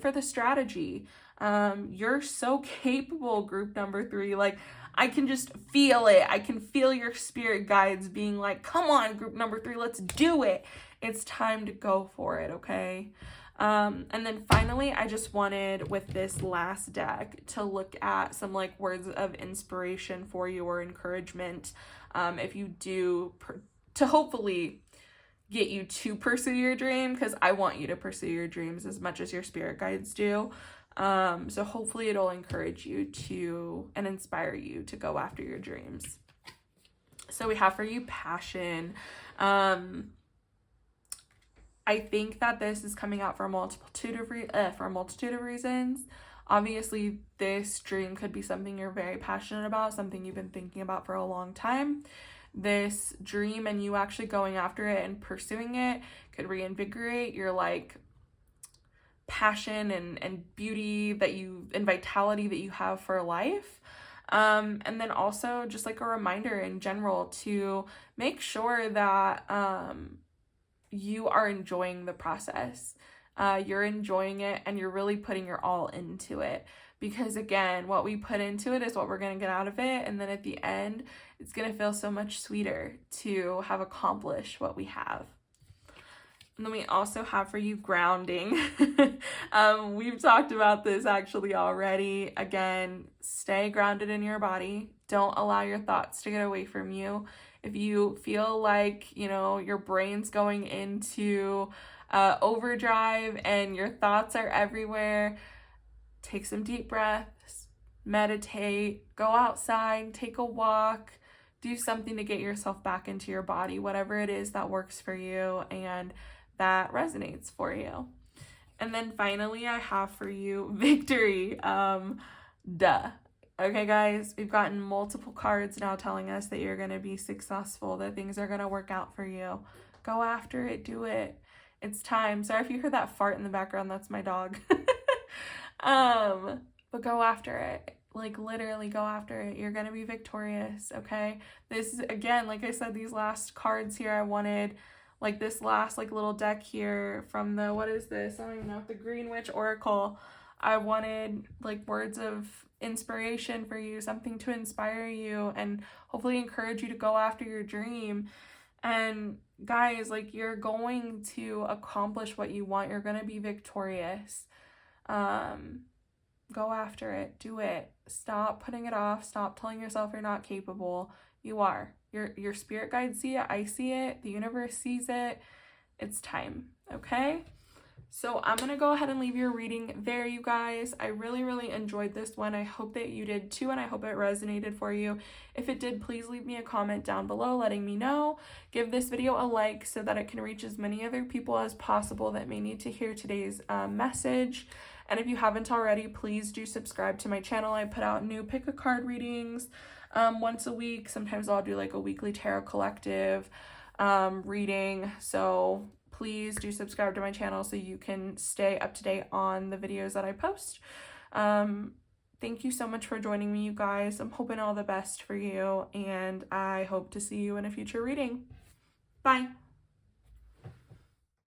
for the strategy. You're so capable, group number 3. Like, I can just feel it. I can feel your spirit guides being like, come on, group number 3, let's do it. It's time to go for it, okay? And then finally, I just wanted, with this last deck, to look at some words of inspiration for you or encouragement, if you do, to hopefully get you to pursue your dream, because I want you to pursue your dreams as much as your spirit guides do. So hopefully it'll encourage you to and inspire you to go after your dreams. So we have for you passion. I think that this is coming out for a multitude of reasons. Obviously, this dream could be something you're very passionate about, something you've been thinking about for a long time. This dream and you actually going after it and pursuing it could reinvigorate your passion and beauty and vitality that you have for life. And then also just a reminder in general to make sure that you are enjoying the process. You're enjoying it and you're really putting your all into it, because again, what we put into it is what we're going to get out of it. And then at the end, it's going to feel so much sweeter to have accomplished what we have. And then we also have for you grounding. We've talked about this actually already. Again, stay grounded in your body. Don't allow your thoughts to get away from you. If you feel like, your brain's going into overdrive and your thoughts are everywhere, take some deep breaths, meditate, go outside, take a walk, do something to get yourself back into your body, whatever it is that works for you and that resonates for you. And then finally, I have for you victory. Okay, guys, we've gotten multiple cards now telling us that you're going to be successful, that things are going to work out for you. Go after it. Do it. It's time. Sorry if you heard that fart in the background. That's my dog. But go after it. Literally go after it. You're going to be victorious, okay? This is, again, like I said, these last cards here, I wanted, this last, little deck here from the, what is this? I don't even know, the Green Witch Oracle. I wanted, words of inspiration for you, something to inspire you and hopefully encourage you to go after your dream. And guys, you're going to accomplish what you want. You're going to be victorious. Go after it. Do it. Stop putting it off. Stop telling yourself you're not capable. You are. Your spirit guides see it. I see it. The universe sees it. It's time. Okay? So I'm going to go ahead and leave your reading there, you guys. I really enjoyed this one. I hope that you did too, and I hope it resonated for you. If it did, please leave me a comment down below letting me know. Give this video a like so that it can reach as many other people as possible that may need to hear today's message. And if you haven't already, please do subscribe to my channel. I put out new pick a card readings once a week. Sometimes I'll do like a weekly tarot collective reading. So please do subscribe to my channel so you can stay up to date on the videos that I post. Thank you so much for joining me, you guys. I'm hoping all the best for you, and I hope to see you in a future reading. Bye.